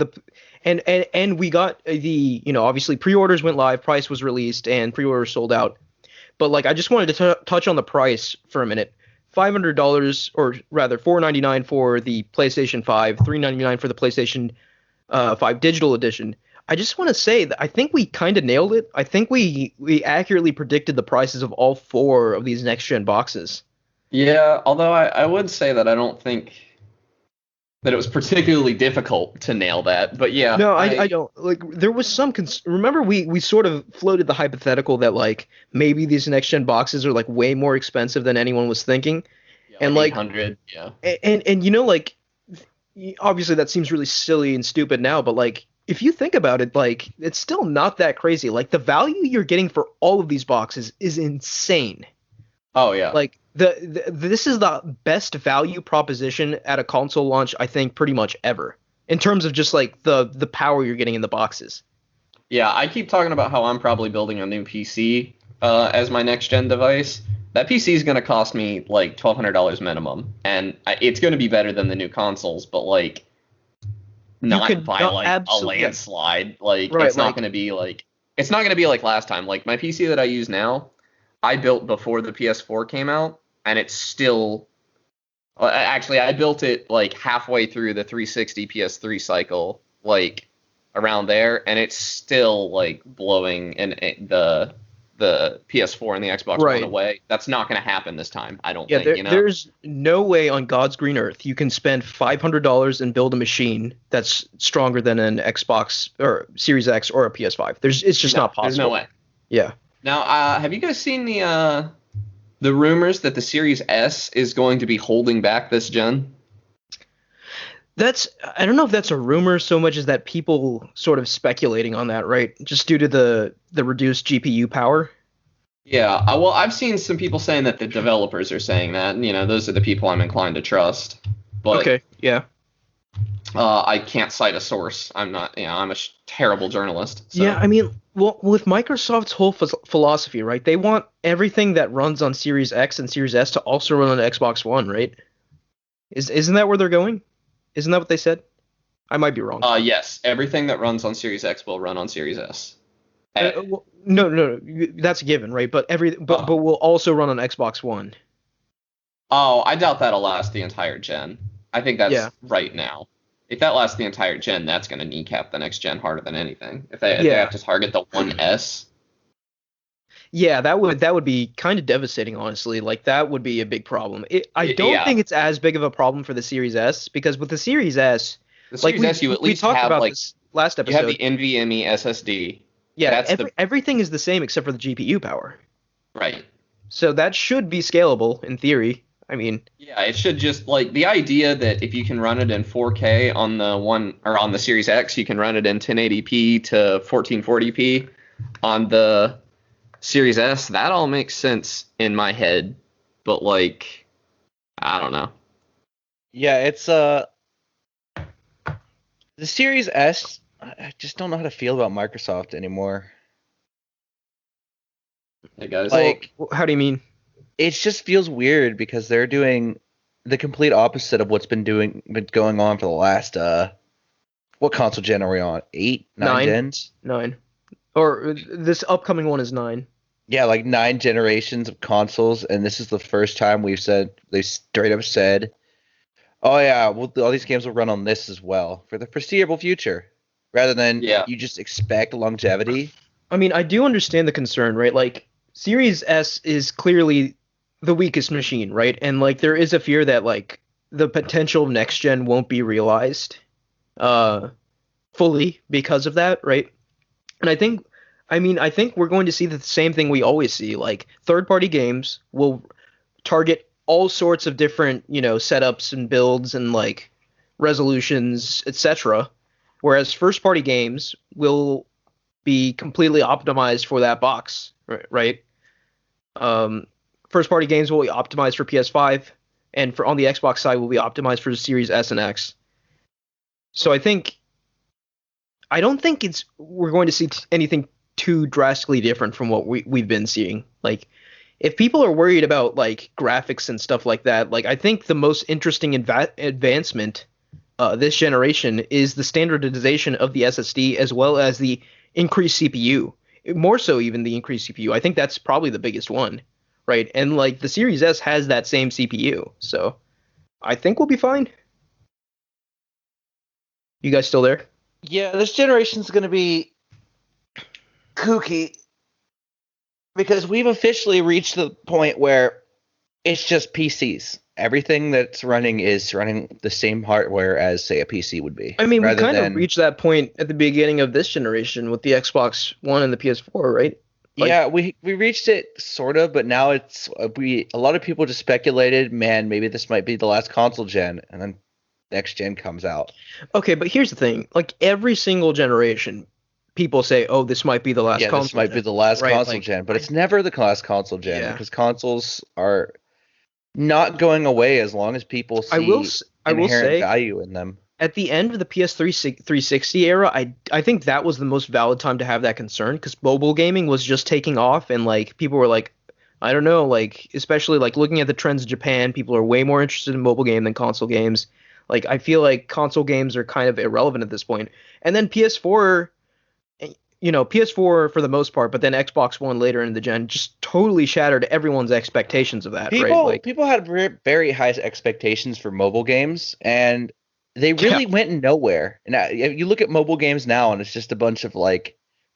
and we got the obviously pre-orders went live, price was released, and pre-orders sold out. But like I just wanted to touch on the price for a minute. $500, or rather $499 for the PlayStation 5, $399 for the PlayStation 5 Digital Edition. I just want to say that I think we kind of nailed it. I think we accurately predicted the prices of all four of these next gen boxes. Yeah, although I would say that I don't think that it was particularly difficult to nail that. But yeah, No, I don't. Like there was some remember we sort of floated the hypothetical that like maybe these next gen boxes are like way more expensive than anyone was thinking. yeah, And like like 800. Yeah. and like obviously that seems really silly and stupid now, but like if you think about it, like it's still not that crazy. Like the value you're getting for all of these boxes is insane. Oh yeah. Like this is the best value proposition at a console launch I think pretty much ever in terms of just like the power you're getting in the boxes. Yeah, I keep talking about how I'm probably building a new PC as my next gen device. That PC is going to cost me like $1,200 minimum, and it's going to be better than the new consoles, but like You not could by not like a absolutely landslide. Like right, it's not like going to be like last time. Like my PC that I use now, I built before the PS4 came out, and it's still actually I built it like halfway through the 360 PS3 cycle, like around there, and it's still like blowing and the PS4 and the Xbox Right. One away. That's not going to happen this time, I don't Yeah, think, you know? there's no way on God's green earth you can spend $500 and build a machine that's stronger than an Xbox or Series X or a PS5. It's just not possible. There's no way. Yeah. Now, have you guys seen the rumors that the Series S is going to be holding back this gen? I don't know if that's a rumor so much as that people sort of speculating on that, right? Just due to the reduced GPU power. Yeah, well, I've seen some people saying that the developers are saying that, and, those are the people I'm inclined to trust. But Okay, yeah. I can't cite a source. I'm not, I'm a terrible journalist. So. Yeah, I mean, well, with Microsoft's whole philosophy, right? They want everything that runs on Series X and Series S to also run on Xbox One, right? Isn't that where they're going? Isn't that what they said? I might be wrong. Yes, everything that runs on Series X will run on Series S. Well, no, that's a given, right? But but will also run on Xbox One. Oh, I doubt that'll last the entire gen. I think that's right now. If that lasts the entire gen, that's going to kneecap the next gen harder than anything. If they have to target the 1S. Yeah, that would be kind of devastating, honestly. Like, that would be a big problem. I don't think it's as big of a problem for the Series S, because with the Series S, the Series S, you at least talked have about this last episode. You have the NVMe SSD. Yeah, everything is the same except for the GPU power. Right. So that should be scalable in theory. I mean, yeah, it should just the idea that if you can run it in 4K on the Series X, you can run it in 1080p to 1440p on the Series S. That all makes sense in my head, but I don't know. Yeah, it's the Series S. I just don't know how to feel about Microsoft anymore. Hey guys, how do you mean? It just feels weird because they're doing the complete opposite of what's been going on for the last what console gen are we on? 8, 9 gens? 9. Or this upcoming one is 9. Yeah, 9 generations of consoles, and this is the first time they straight up said, "Oh yeah, well, all these games will run on this as well for the foreseeable future," rather than you just expect longevity. I mean, I do understand the concern, right? Series S is clearly the weakest machine, right? And there is a fear that the potential of next gen won't be realized fully because of that, right? And I think we're going to see the same thing we always see. Third-party games will target all sorts of different, setups and builds and resolutions, etc. Whereas first-party games will be completely optimized for that box, right? First-party games will be optimized for PS5, and on the Xbox side will be optimized for the Series S and X. So I don't think we're going to see anything too drastically different from what we've been seeing. If people are worried about graphics and stuff like that, I think the most interesting advancement this generation is the standardization of the SSD as well as the increased CPU. More so even the increased CPU. I think that's probably the biggest one, right? And the Series S has that same CPU, so I think we'll be fine. You guys still there? Yeah, this generation's going to be kooky because we've officially reached the point where it's just PCs. Everything that's running is running the same hardware as, say, a PC would be. I mean, we kind of reached that point at the beginning of this generation with the Xbox One and the PS4, right? Yeah, we reached it sort of, but now it's a lot of people just speculated, man, maybe this might be the last console gen, and then next gen comes out. Okay, but here's the thing: every single generation, people say, "Oh, this might be the last console." Yeah, this might be the last console gen, but it's never the last console gen because consoles are not going away as long as people see inherent value in them. At the end of the PS3 360 era, I think that was the most valid time to have that concern because mobile gaming was just taking off and people were I don't know, especially looking at the trends in Japan, people are way more interested in mobile game than console games. I feel like console games are kind of irrelevant at this point. And then PS4, PS4 for the most part, but then Xbox One later in the gen just totally shattered everyone's expectations of that. People had very high expectations for mobile games, and they really went nowhere. And you look at mobile games now, and it's just a bunch of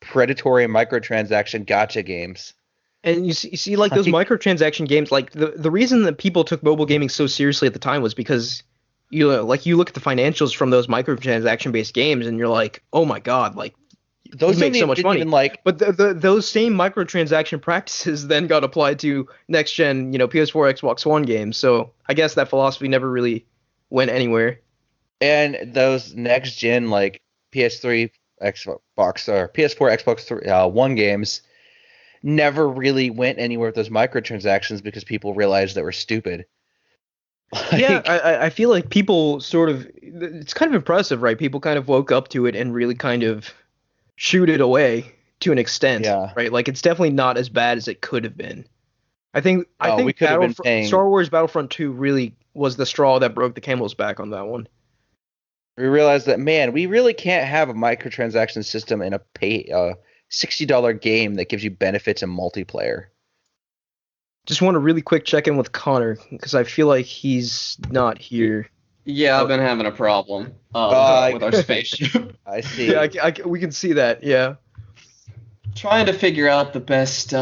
predatory microtransaction gotcha games. And you see like those microtransaction games, like the reason that people took mobile gaming so seriously at the time was because you look at the financials from those microtransaction based games and you're like, oh my god, like Those you make so much didn't money. even like. But those same microtransaction practices then got applied to next gen, PS4, Xbox One games. So I guess that philosophy never really went anywhere. And those next gen like PS3, Xbox, or PS4, Xbox One games never really went anywhere with those microtransactions because people realized they were stupid. Yeah, I feel like people sort of, it's kind of impressive, right? People kind of woke up to it and really kind of shoot it away to an extent, Yeah. right? Like it's definitely not as bad as it could have been. I think we could have been paying. Star Wars Battlefront 2 really was the straw that broke the camel's back on that one. We realized that, man, we really can't have a microtransaction system in a $60 game that gives you benefits in multiplayer. Just want to really quick check in with Connor because I feel like he's not here. Yeah, I've been having a problem with our spaceship. I see. Yeah, we can see that. Yeah. Trying to figure out the best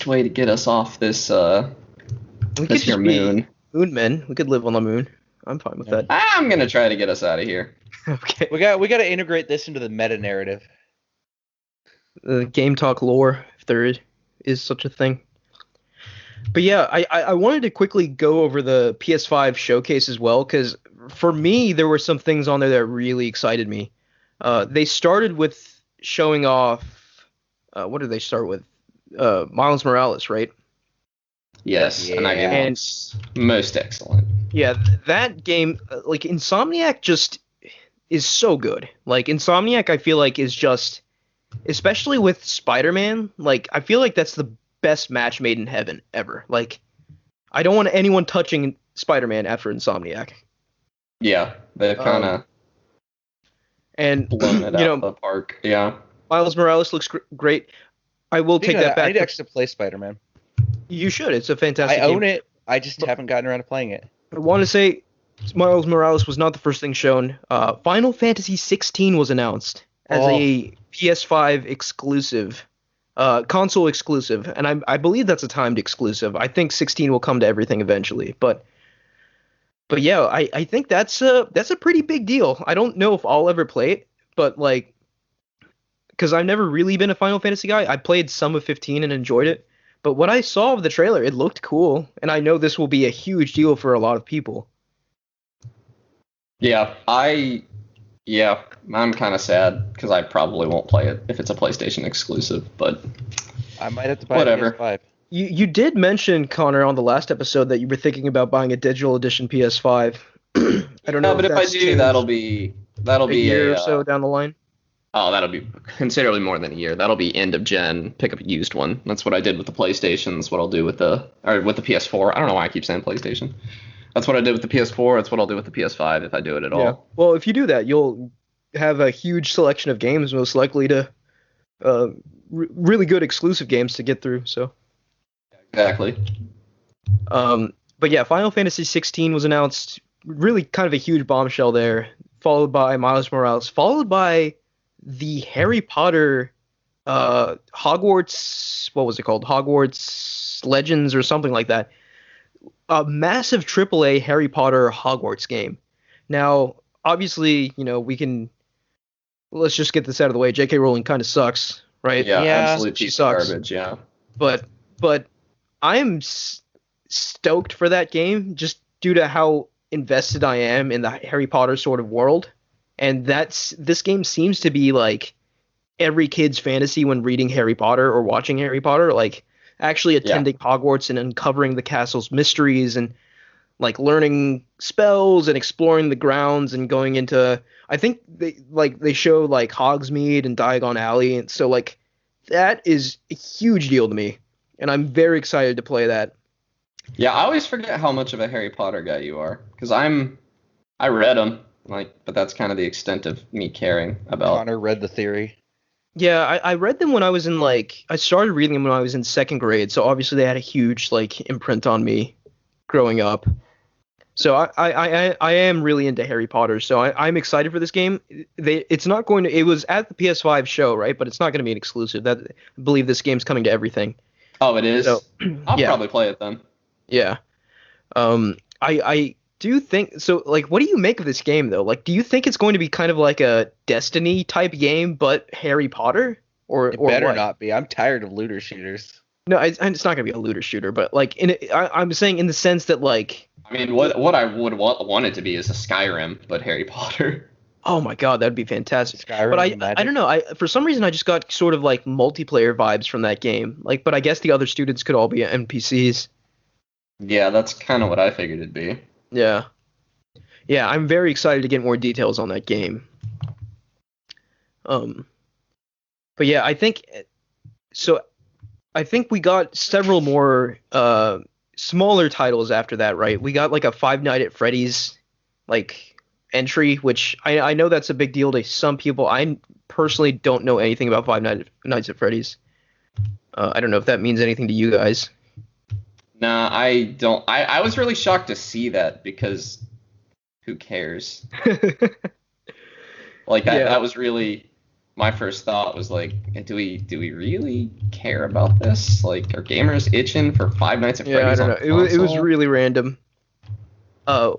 way to get us off this here moon. Moon men. We could live on the moon. I'm fine with that. I'm gonna try to get us out of here. Okay. We got to integrate this into the meta narrative. The game talk lore, if there is such a thing. But yeah, I wanted to quickly go over the PS5 showcase as well, because for me, there were some things on there that really excited me. They started with showing off, what did they start with? Miles Morales, right? Yes, Yeah. and that game was most excellent. Yeah, that game, like Insomniac just is so good. Like Insomniac, I feel like is just, especially with Spider-Man, like I feel like that's the best match made in heaven ever. Like I don't want anyone touching Spider-Man after Insomniac. Yeah, they've kind of blown it out of the park. Yeah, Miles Morales looks great. I will take that back. I need to actually play Spider-Man. You should. It's a fantastic game. I own it. I just haven't gotten around to playing it. I want to say Miles Morales was not the first thing shown. Final Fantasy 16 was announced as a PS5 exclusive, console exclusive, and I believe that's a timed exclusive. I think 16 will come to everything eventually, but yeah, I think that's a pretty big deal. I don't know if I'll ever play it, but like, because I've never really been a Final Fantasy guy. I played some of 15 and enjoyed it, but what I saw of the trailer, it looked cool, and I know this will be a huge deal for a lot of people. Yeah, I'm kind of sad because I probably won't play it if it's a PlayStation exclusive, but I might have to buy whatever. a PS5. You did mention, Connor, on the last episode that you were thinking about buying a digital edition PS5. I don't know. No, but if I do, that'll be a year or so down the line. Oh, that'll be considerably more than a year. That'll be end of gen. Pick up a used one. That's what I did with the PlayStation. That's what I'll do with the PS4. I don't know why I keep saying PlayStation. That's what I did with the PS4. That's what I'll do with the PS5 if I do it at all. Well, if you do that, you'll have a huge selection of games, most likely to really good exclusive games to get through. So exactly. But yeah, Final Fantasy 16 was announced. Really, kind of a huge bombshell there. Followed by Miles Morales. Followed by the Harry Potter Hogwarts. What was it called? Hogwarts Legends or something like that. A massive AAA Harry Potter Hogwarts game. Now, obviously, let's just get this out of the way. J.K. Rowling kind of sucks, right? Yeah, absolute she piece sucks. of garbage, yeah. But I'm stoked for that game just due to how invested I am in the Harry Potter sort of world. And this game seems to be like every kid's fantasy when reading Harry Potter or watching Harry Potter, like actually attending Hogwarts and uncovering the castle's mysteries and like learning spells and exploring the grounds and going into, I think they show like Hogsmeade and Diagon Alley, and so like that is a huge deal to me, and I'm very excited to play that. Yeah, I always forget how much of a Harry Potter guy you are, because I read them, but that's kind of the extent of me caring about. Connor read the theory. Yeah, I read them when I was in I started reading them when I was in second grade, so obviously they had a huge like imprint on me growing up. So I am really into Harry Potter, so I'm excited for this game. It's not going to. It was at the PS5 show, right? But it's not going to be an exclusive. I believe this game's coming to everything. Oh, it So is. I'll yeah, probably play it then. yeah. I do think so. Like, what do you make of this game though? Like, do you think it's going to be kind of like a Destiny type game, but Harry Potter, It or better what? not be. I'm tired of looter shooters. No, it's not going to be a looter shooter, but like I'm saying in the sense that like. I mean, what I would want it to be is a Skyrim, but Harry Potter. Oh my God, that'd be fantastic. Skyrim But and I Magic. don't know. I for some reason I just got sort of like multiplayer vibes from that game. Like, but I guess the other students could all be NPCs. Yeah, that's kind of what I figured it'd be. Yeah. Yeah, I'm very excited to get more details on that game. Um, but yeah, I think so. I think we got several more smaller titles after that, right? We got like a Five Nights at Freddy's like entry, which I know that's a big deal to some people. I personally don't know anything about Nights at Freddy's. I don't know if that means anything to you guys. Nah, I don't. I was really shocked to see that because who cares? Like that Yeah. that was really my first thought was like, do we really care about this? Like, are gamers itching for Five Nights at Yeah, I Freddy's don't on know. It was console? really random.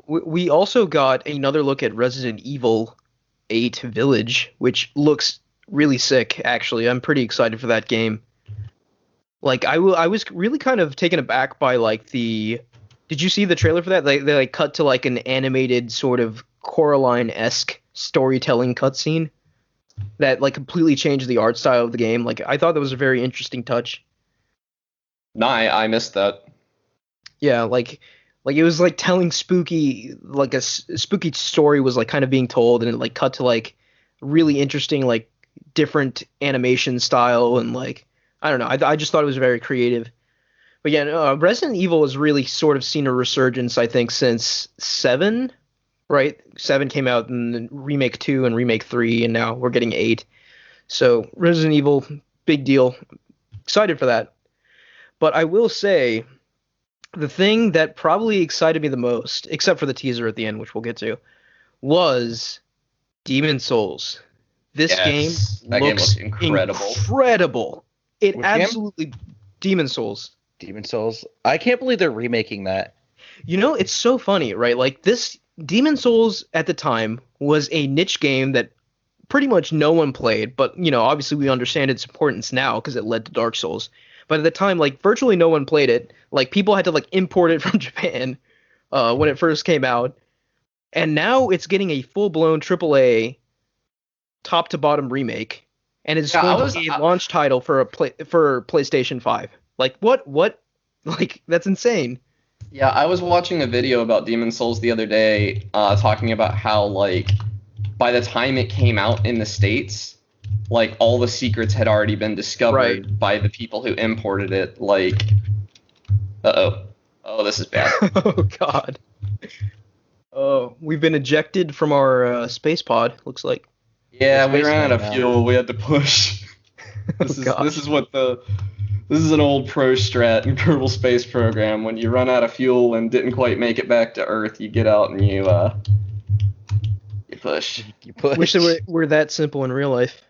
We also got another look at Resident Evil 8 Village, which looks really sick, actually. I'm pretty excited for that game. Like, I was really kind of taken aback by, like, Did you see the trailer for that? They like, cut to, like, an animated sort of Coraline-esque storytelling cutscene that, like, completely changed the art style of the game. Like, I thought that was a very interesting touch. Nah, I missed that. Yeah, like it was like telling a spooky story was like kind of being told, and it like cut to like really interesting like different animation style, and like I don't know, I just thought it was very creative. But yeah, no, Resident Evil has really sort of seen a resurgence, I think, since 7, right? 7 came out, and then remake 2 and remake 3, and now we're getting 8. So Resident Evil, big deal. Excited for that. But I will say the thing that probably excited me the most, except for the teaser at the end, which we'll get to, was Demon Souls. This game Yes, that game looks looks incredible. incredible. It Which game? absolutely Demon Souls. Demon Souls. I can't believe they're remaking that. You know, it's so funny, right? Like this Demon Souls at the time was a niche game that pretty much no one played, but you know, obviously we understand its importance now because it led to Dark Souls. But at the time, like virtually no one played it. Like people had to like import it from Japan when it first came out, and now it's getting a full-blown AAA top to bottom remake, and it's Yeah, going to be a launch title for for PlayStation 5. Like what? Like that's insane. Yeah, I was watching a video about Demon Souls the other day, talking about how like by the time it came out in the States, like all the secrets had already been discovered Right. by the people who imported it. Like, oh, this is bad. Oh God. Oh, we've been ejected from our space pod. Looks like. Yeah, It's we ran out of basically fuel. We had to push. This is gosh. this is an old pro strat in Kerbal Space Program. When you run out of fuel and didn't quite make it back to Earth, you get out and you push. You push. Wish it were that simple in real life.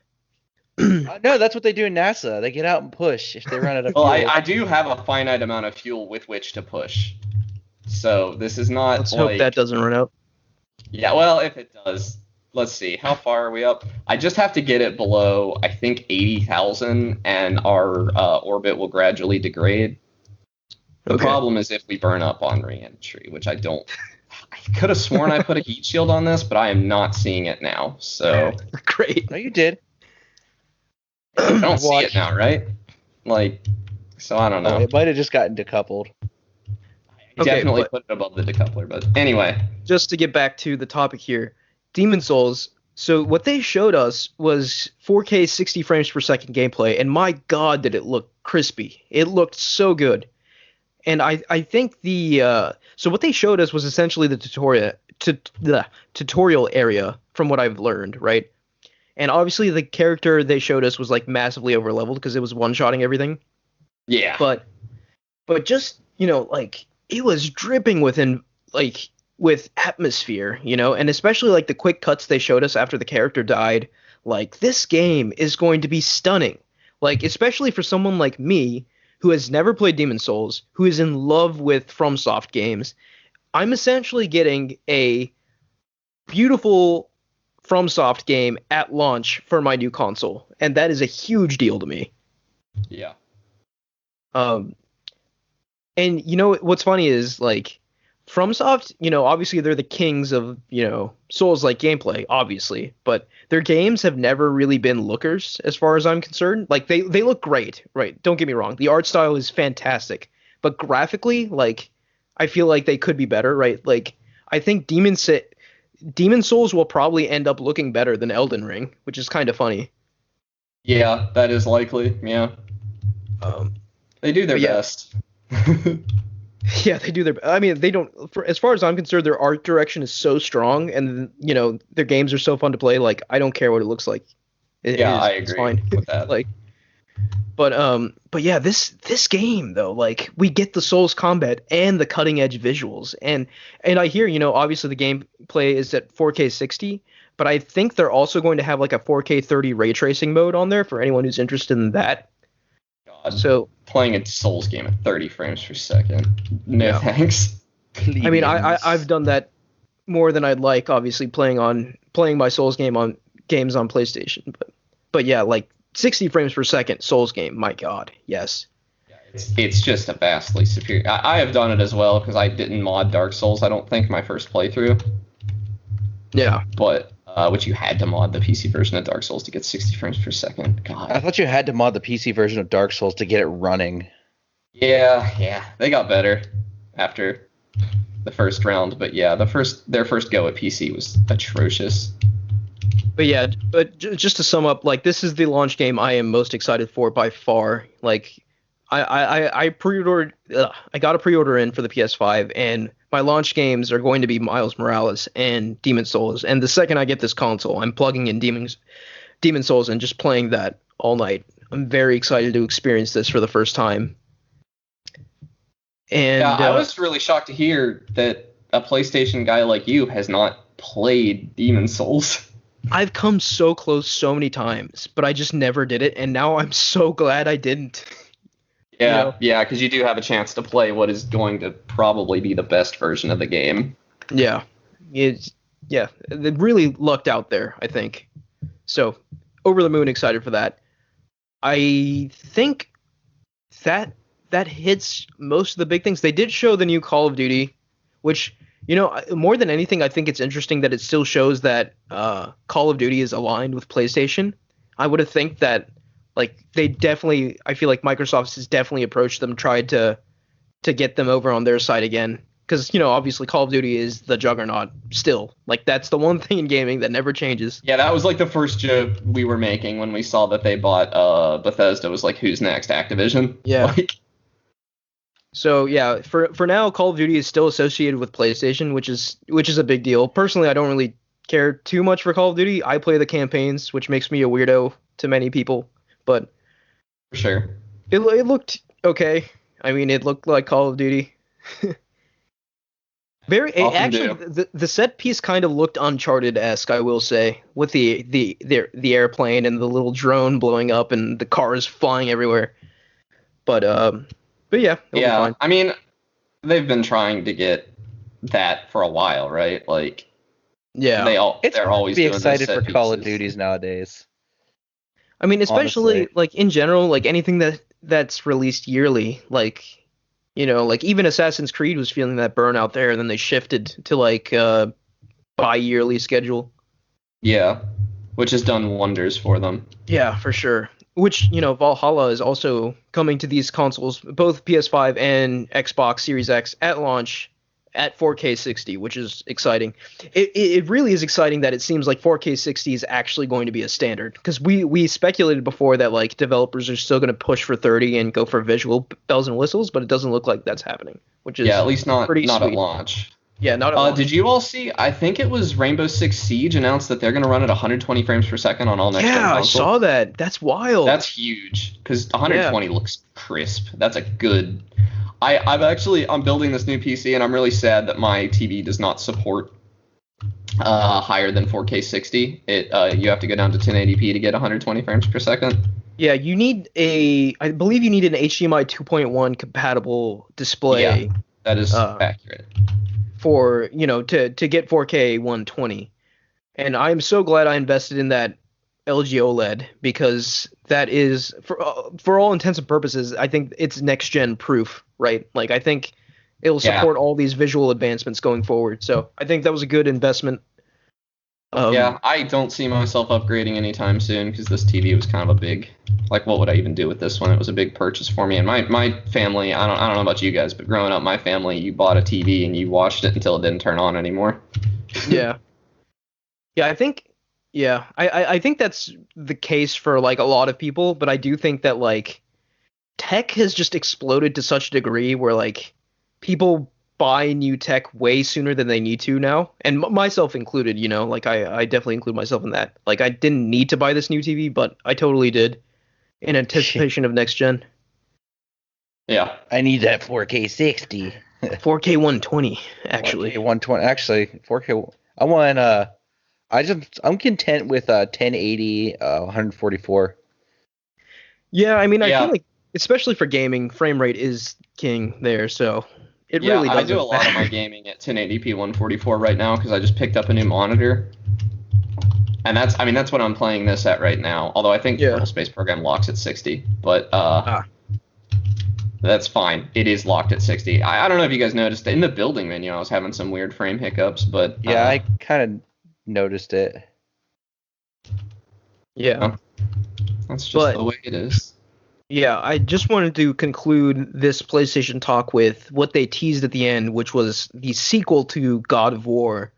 No, that's what they do in NASA. They get out and push if they run out of Well, fuel. I do have a finite amount of fuel with which to push. So this is not Let's like hope that doesn't run out. yeah, well, if it does, let's see. How far are we up? I just have to get it below, I think, 80,000, and our orbit will gradually degrade. The Okay. problem is if we burn up on re-entry, which I don't. I could have sworn I put a heat shield on this, but I am not seeing it now. So Great. No, you did. I don't see Watch. it now, right? Like, so I don't know. Oh, it might have just gotten decoupled. I Okay, definitely but- put it above the decoupler, but anyway. Just to get back to the topic here, Demon Souls. So what they showed us was 4K 60 frames per second gameplay, and my God, did it look crispy! It looked so good. And I think so what they showed us was essentially the tutorial area from what I've learned, right? And obviously the character they showed us was like massively overleveled because it was one-shotting everything. Yeah. But just, you know, like it was dripping with like with atmosphere, and especially like the quick cuts they showed us after the character died. Like, this game is going to be stunning. Like, especially for someone like me who has never played Demon Souls, who is in love with FromSoft games. I'm essentially getting a beautiful FromSoft game at launch for my new console, and that is a huge deal to me. Yeah. And what's funny is, like, FromSoft, obviously they're the kings of, Souls-like gameplay, obviously, but their games have never really been lookers as far as I'm concerned. Like, they look great, right? Don't get me wrong. The art style is fantastic, but graphically, like, I feel like they could be better, right? Like, I think Demon Souls will probably end up looking better than Elden Ring, which is kind of funny. Yeah, that is likely. Yeah. They do their best. Yeah, they do I mean, they don't. As far as I'm concerned, their art direction is so strong, and their games are so fun to play. Like, I don't care what it looks like. I agree. It's fine with that. Like, but yeah, this game though, like, we get the Souls combat and the cutting edge visuals, and I hear, obviously the gameplay is at 4K 60, but I think they're also going to have like a 4K 30 ray tracing mode on there for anyone who's interested in that. God, so playing a Souls game at 30 frames per second, no thanks. I mean, I've done that more than I'd like, obviously playing my Souls games on PlayStation, but yeah, like 60 frames per second Souls game, my God, yes. It's just a vastly superior. I have done it as well because I didn't mod Dark Souls, I don't think, my first playthrough. Yeah. But which you had to mod the PC version of Dark Souls to get 60 frames per second. God. I thought you had to mod the PC version of Dark Souls to get it running. Yeah, they got better after the first round, but yeah, their first go at PC was atrocious. But yeah, just to sum up, like, this is the launch game I am most excited for by far. Like, I pre-ordered, I got a pre-order in for the PS5, and my launch games are going to be Miles Morales and Demon Souls. And the second I get this console, I'm plugging in Demon Souls and just playing that all night. I'm very excited to experience this for the first time. And yeah, I was really shocked to hear that a PlayStation guy like you has not played Demon Souls. I've come so close so many times, but I just never did it, and now I'm so glad I didn't. Yeah, because you do have a chance to play what is going to probably be the best version of the game. Yeah, they really lucked out there, I think. So, over the moon excited for that. I think that hits most of the big things. They did show the new Call of Duty, which, more than anything, I think it's interesting that it still shows that Call of Duty is aligned with PlayStation. I would have think that, like, I feel like Microsoft has definitely approached them, tried to get them over on their side again. Because, obviously Call of Duty is the juggernaut still. Like, that's the one thing in gaming that never changes. Yeah, that was like the first joke we were making when we saw that they bought Bethesda, was like, who's next? Activision? Yeah. Like, so yeah, for now, Call of Duty is still associated with PlayStation, which is a big deal. Personally, I don't really care too much for Call of Duty. I play the campaigns, which makes me a weirdo to many people. But for sure, it looked okay. I mean, it looked like Call of Duty. The set piece kind of looked Uncharted-esque, I will say, with the airplane and the little drone blowing up and the cars flying everywhere. But yeah, it'll be fine. I mean, they've been trying to get that for a while, right? Like, yeah, they're always be doing excited for pieces. Call of Duties nowadays. I mean, especially honestly, like in general, like anything that's released yearly, like, like even Assassin's Creed was feeling that burnout there, and then they shifted to like bi-yearly schedule. Yeah, which has done wonders for them. Yeah, for sure. Which, Valhalla is also coming to these consoles, both PS5 and Xbox Series X at launch at 4K 60, which is exciting. It really is exciting that it seems like 4K 60 is actually going to be a standard, because we speculated before that, like, developers are still going to push for 30 and go for visual bells and whistles, but it doesn't look like that's happening, which is at least not pretty at sweet. launch. Yeah, not at launch. Did you all see? I think it was Rainbow Six Siege announced that they're going to run at 120 frames per second on all next-gen consoles. Yeah, I saw that. That's wild. That's huge, because 120 looks crisp. That's a good. I'm building this new PC, and I'm really sad that my TV does not support higher than 4K 60. You have to go down to 1080p to get 120 frames per second. Yeah, I believe you need an HDMI 2.1 compatible display. Yeah, that is uh, accurate. for, to get 4K 120. And I'm so glad I invested in that LG OLED, because that is, for all intents and purposes, I think it's next gen proof, right? Like, I think it'll support all these visual advancements going forward. So I think that was a good investment. Yeah, I don't see myself upgrading anytime soon, because this TV was kind of a big, like, what would I even do with this one? It was a big purchase for me, and my family, I don't know about you guys, but growing up, my family, you bought a TV and you watched it until it didn't turn on anymore. Yeah. Yeah, I think that's the case for, like, a lot of people, but I do think that, like, tech has just exploded to such a degree where, like, people buy new tech way sooner than they need to now, and myself included. Like, I definitely include myself in that. Like, I didn't need to buy this new TV, but I totally did in anticipation of next gen. Yeah, I need that 4K 60. 4K 120, actually. 4K 120. Actually, 4K. I'm content with 1080, 144. Yeah, I mean, I Yeah. feel like, especially for gaming, frame rate is king there, so it really doesn't I do a lot of my gaming at 1080p 144 right now, because I just picked up a new monitor. And that's what I'm playing this at right now. Although I think Kerbal Space Program locks at 60, but that's fine. It is locked at 60. I don't know if you guys noticed, in the building menu I was having some weird frame hiccups, but yeah, I kind of noticed it. Yeah. That's just the way it is. Yeah, I just wanted to conclude this PlayStation talk with what they teased at the end, which was the sequel to God of War,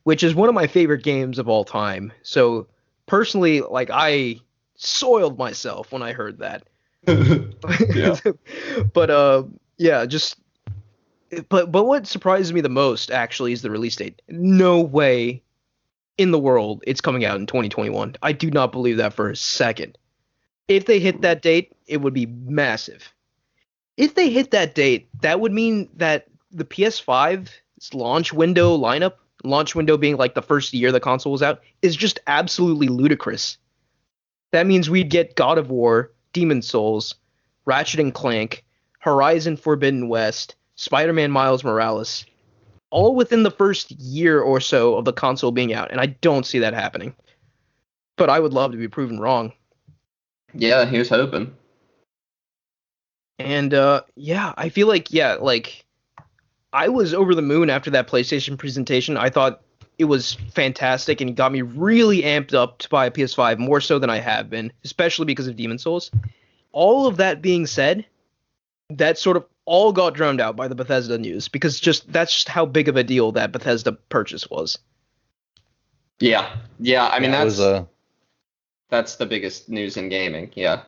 which is one of my favorite games of all time. So personally, like, I soiled myself when I heard that. Yeah. But what surprises me the most, actually, is the release date. No way in the world it's coming out in 2021. I do not believe that for a second. If they hit that date, it would be massive. If they hit that date, that would mean that the PS5's launch window being like the first year the console was out, is just absolutely ludicrous. That means we'd get God of War, Demon's Souls, Ratchet and Clank, Horizon Forbidden West, Spider-Man Miles Morales, all within the first year or so of the console being out, and I don't see that happening. But I would love to be proven wrong. Yeah, here's hoping. And I feel like I was over the moon after that PlayStation presentation. I thought it was fantastic, and it got me really amped up to buy a PS5, more so than I have been, especially because of Demon's Souls. All of that being said, that sort of all got drowned out by the Bethesda news, because that's just how big of a deal that Bethesda purchase was. Yeah. I mean, that's the biggest news in gaming. Yeah.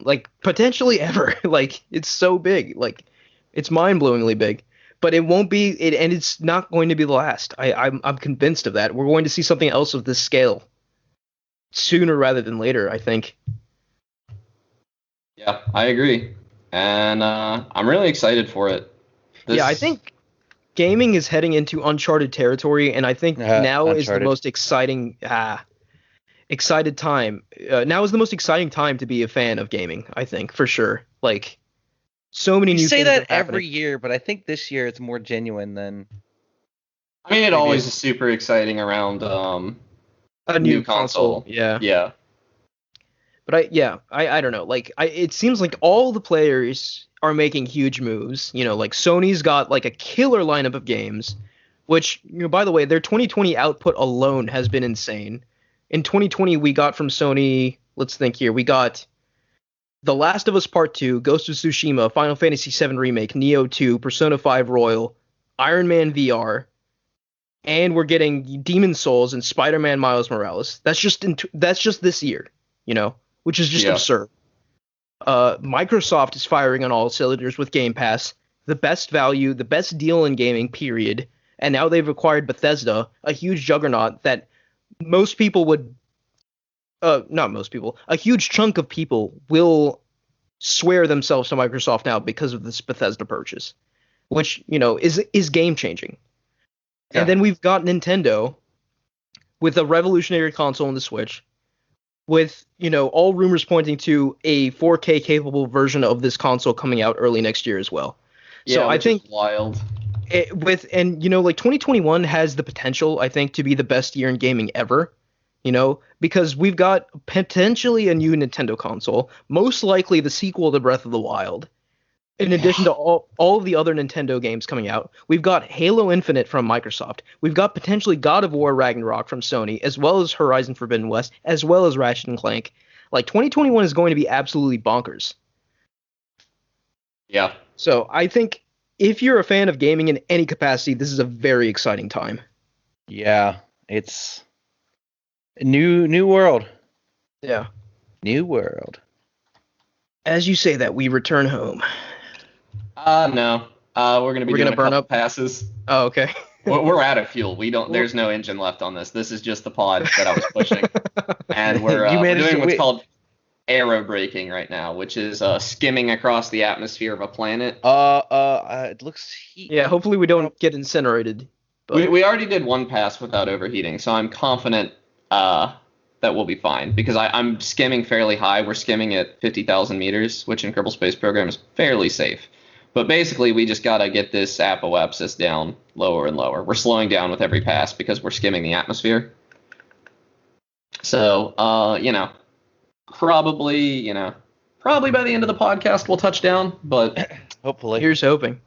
Like, potentially ever. Like, it's so big. Like, it's mind-blowingly big. But it won't be, and it's not going to be the last. I'm convinced of that. We're going to see something else of this scale sooner rather than later, I think. Yeah, I agree. And I'm really excited for it. Yeah, I think gaming is heading into uncharted territory, and I think now is the most exciting excited time. Now is the most exciting time to be a fan of gaming, I think, for sure. Like, so many new things. You say that every year, but I think this year it's more genuine than. I mean, it always is super exciting around a new console. Yeah. But I don't know. Like, it seems like all the players are making huge moves. Like, Sony's got like a killer lineup of games, which, by the way, their 2020 output alone has been insane. In 2020, we got from Sony, let's think here, we got The Last of Us Part 2, Ghost of Tsushima, Final Fantasy VII Remake, Nioh 2, Persona 5 Royal, Iron Man VR, and we're getting Demon's Souls and Spider-Man Miles Morales. That's just this year, which is just absurd. Microsoft is firing on all cylinders with Game Pass, the best value, the best deal in gaming, period. And now they've acquired Bethesda, a huge juggernaut that most people would, not most people, a huge chunk of people will swear themselves to Microsoft now because of this Bethesda purchase, which, is game changing. Yeah. And then we've got Nintendo with a revolutionary console on the Switch, with, all rumors pointing to a 4K capable version of this console coming out early next year as well. So I which think is wild. 2021 has the potential, I think, to be the best year in gaming ever. Because we've got potentially a new Nintendo console, most likely the sequel to Breath of the Wild. In addition to all of the other Nintendo games coming out, we've got Halo Infinite from Microsoft. We've got potentially God of War Ragnarok from Sony, as well as Horizon Forbidden West, as well as Ratchet and Clank. Like, 2021 is going to be absolutely bonkers. Yeah. So I think if you're a fan of gaming in any capacity, this is a very exciting time. Yeah, it's a new world. Yeah. New world. As you say that, we return home. No. We're gonna be doing gonna a burn couple up? passes. Oh, okay. We're out of fuel. There's no engine left on this. This is just the pod that I was pushing, and we're doing what's called aero braking right now, which is skimming across the atmosphere of a planet. It looks heat. Yeah, hopefully we don't get incinerated. But We already did one pass without overheating, so I'm confident that we'll be fine, because I'm skimming fairly high. We're skimming at 50,000 meters, which in Kerbal Space Program is fairly safe. But basically, we just got to get this apoapsis down lower and lower. We're slowing down with every pass because we're skimming the atmosphere. So, probably by the end of the podcast we'll touch down, but hopefully. Here's hoping.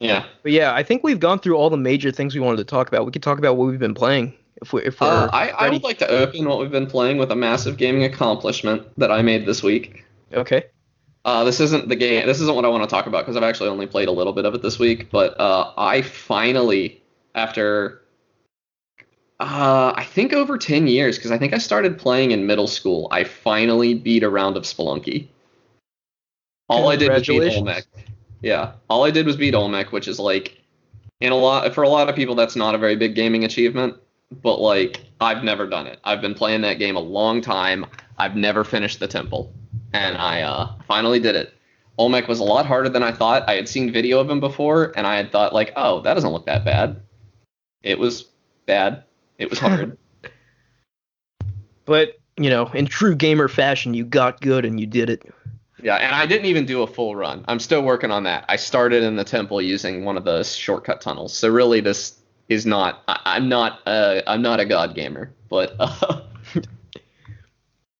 Yeah. But yeah, I think we've gone through all the major things we wanted to talk about. We could talk about what we've been playing if we're I would like to open what we've been playing with a massive gaming accomplishment that I made this week. Okay. This isn't the game. This isn't what I want to talk about because I've actually only played a little bit of it this week. But I finally, after I think over 10 years, because I think I started playing in middle school, I finally beat a round of Spelunky. All I did was beat Olmec. Yeah, all I did was beat Olmec, which is like, for a lot of people, that's not a very big gaming achievement. But like, I've never done it. I've been playing that game a long time. I've never finished the temple. And I finally did it. Olmec was a lot harder than I thought. I had seen video of him before, and I had thought, like, oh, that doesn't look that bad. It was bad. It was hard. But, in true gamer fashion, you got good and you did it. Yeah, and I didn't even do a full run. I'm still working on that. I started in the temple using one of the shortcut tunnels. So really, this is not. I'm not a god gamer, but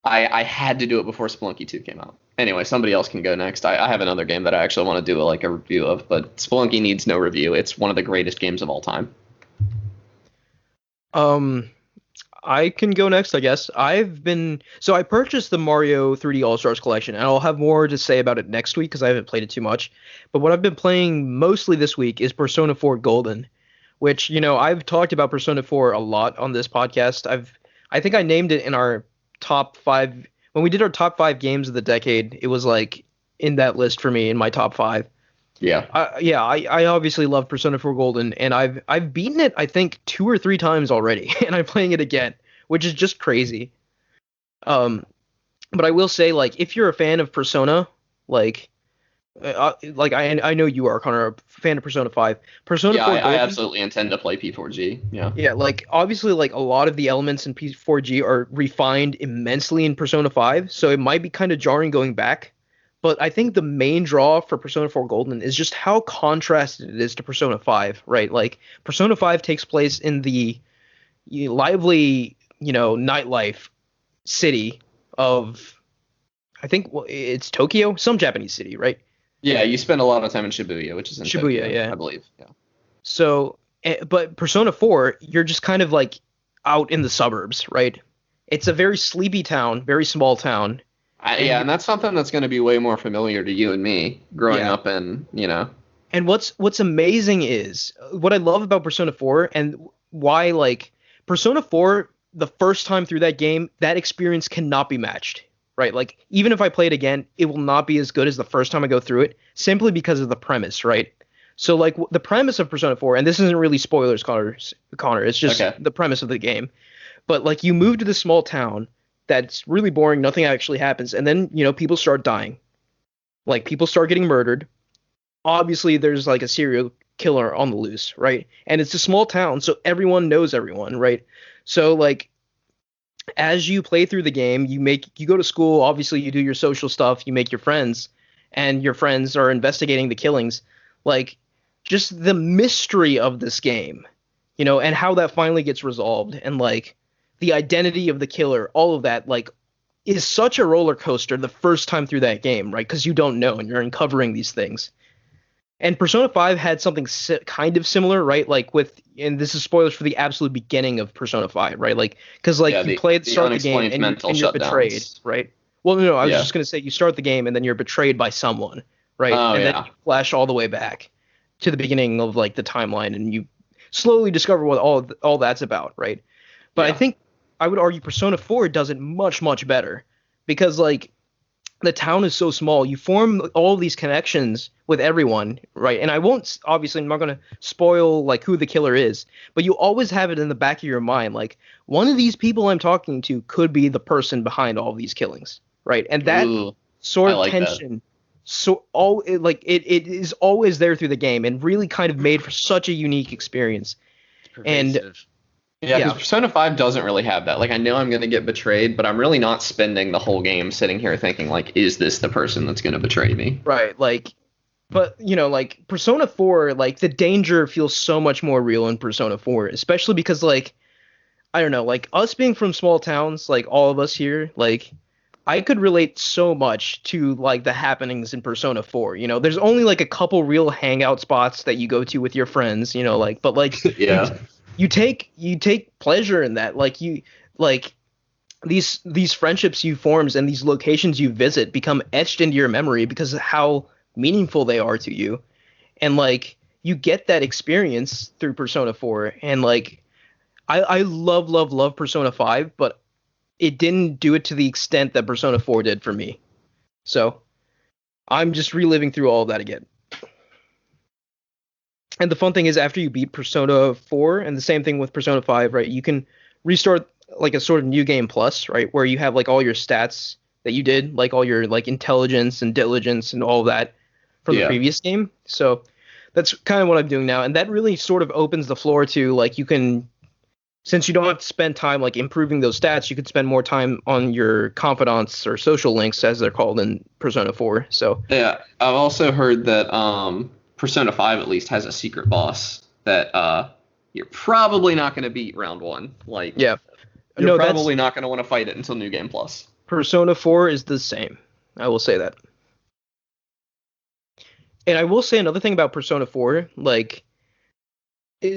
I had to do it before Spelunky 2 came out. Anyway, somebody else can go next. I have another game that I actually want to do a review of, but Spelunky needs no review. It's one of the greatest games of all time. I can go next, I guess. I purchased the Mario 3D All-Stars collection, and I'll have more to say about it next week because I haven't played it too much. But what I've been playing mostly this week is Persona 4 Golden, which, I've talked about Persona 4 a lot on this podcast. I think I named it in our top 5 when we did our top 5 games of the decade. It was like in that list for me in my top 5. Yeah. I obviously love Persona 4 Golden, and I've beaten it I think 2 or 3 times already, and I'm playing it again, which is just crazy. But I will say, like, if you're a fan of Persona, I know you are, Connor, a fan of Persona 5. Persona 4 Golden, I absolutely intend to play P4G. Yeah. Yeah, like, obviously, like, a lot of the elements in P4G are refined immensely in Persona 5, so it might be kind of jarring going back. But I think the main draw for Persona 4 Golden is just how contrasted it is to Persona 5, right? Like, Persona 5 takes place in the lively, nightlife city of, I think it's Tokyo, some Japanese city, right? Yeah, you spend a lot of time in Shibuya, which is in Shibuya, Tokyo, yeah. I believe. Yeah. So, but Persona 4, you're just kind of like out in the suburbs, right? It's a very sleepy town, very small town. And that's something that's going to be way more familiar to you and me growing up in, And what's amazing is what I love about Persona 4 and why, like, Persona 4, the first time through that game, that experience cannot be matched, right? Like, even if I play it again, it will not be as good as the first time I go through it, simply because of the premise, right? So, like, the premise of Persona 4, and this isn't really spoilers, Connor, it's just the premise of the game. But, like, you move to this small town that's really boring, nothing actually happens, and then, people start dying. Like people start getting murdered. Obviously, there's like a serial killer on the loose, right? And it's a small town, so everyone knows everyone, right? So like as you play through the game, you go to school, obviously you do your social stuff, you make your friends, and your friends are investigating the killings. Like just the mystery of this game, and how that finally gets resolved and like the identity of the killer, all of that like is such a roller coaster the first time through that game, right? Because you don't know and you're uncovering these things. And Persona 5 had something kind of similar, right? Like and this is spoilers for the absolute beginning of Persona 5, right? Like, because like Yeah, you play the start the game unexplained mental and you're betrayed, shutdowns. right? Well, no, I was Yeah. just gonna say you start the game and then you're betrayed by someone, right? Oh, And then yeah. you flash all the way back to the beginning of like the timeline, and you slowly discover what all that's about, right? But I Yeah. think I would argue Persona 4 does it much, much better because like the town is so small. You form all these connections with everyone, right? And I won't, obviously, I'm not going to spoil like who the killer is, but you always have it in the back of your mind, like one of these people I'm talking to could be the person behind all these killings, right? And that Ooh, sort I of like that. tension, it is always there through the game, and really kind of made for such a unique experience. And Pervasive. Yeah, because yeah, Persona 5 doesn't really have that. Like, I know I'm going to get betrayed, but I'm really not spending the whole game sitting here thinking, like, is this the person that's going to betray me? right, like, but like Persona 4, like the danger feels so much more real in Persona 4, especially because like I don't know, like us being from small towns, like all of us here, like I could relate so much to like the happenings in Persona 4. There's only like a couple real hangout spots that you go to with your friends, like but like you Yeah. you take pleasure in that. Like you like these friendships you forms and these locations you visit become etched into your memory because of how meaningful they are to you. And like you get that experience through Persona 4, and like I love, love, love Persona 5, but it didn't do it to the extent that Persona 4 did for me. So I'm just reliving through all of that again. And the fun thing is, after you beat Persona 4, and the same thing with Persona 5, right? You can restart like a sort of new game plus, right? Where you have like all your stats that you did, like all your like intelligence and diligence and all that from the Yeah. previous game. So that's kind of what I'm doing now. And that really sort of opens the floor to like you can, since you don't have to spend time like improving those stats, you could spend more time on your confidants or social links as they're called in Persona 4. So Yeah. I've also heard that Persona 5 at least has a secret boss that you're probably not going to beat round one. Like, yeah, you're no, probably that's not going to want to fight it until New Game Plus. Persona 4 is the same. I will say that. And I will say another thing about Persona 4, like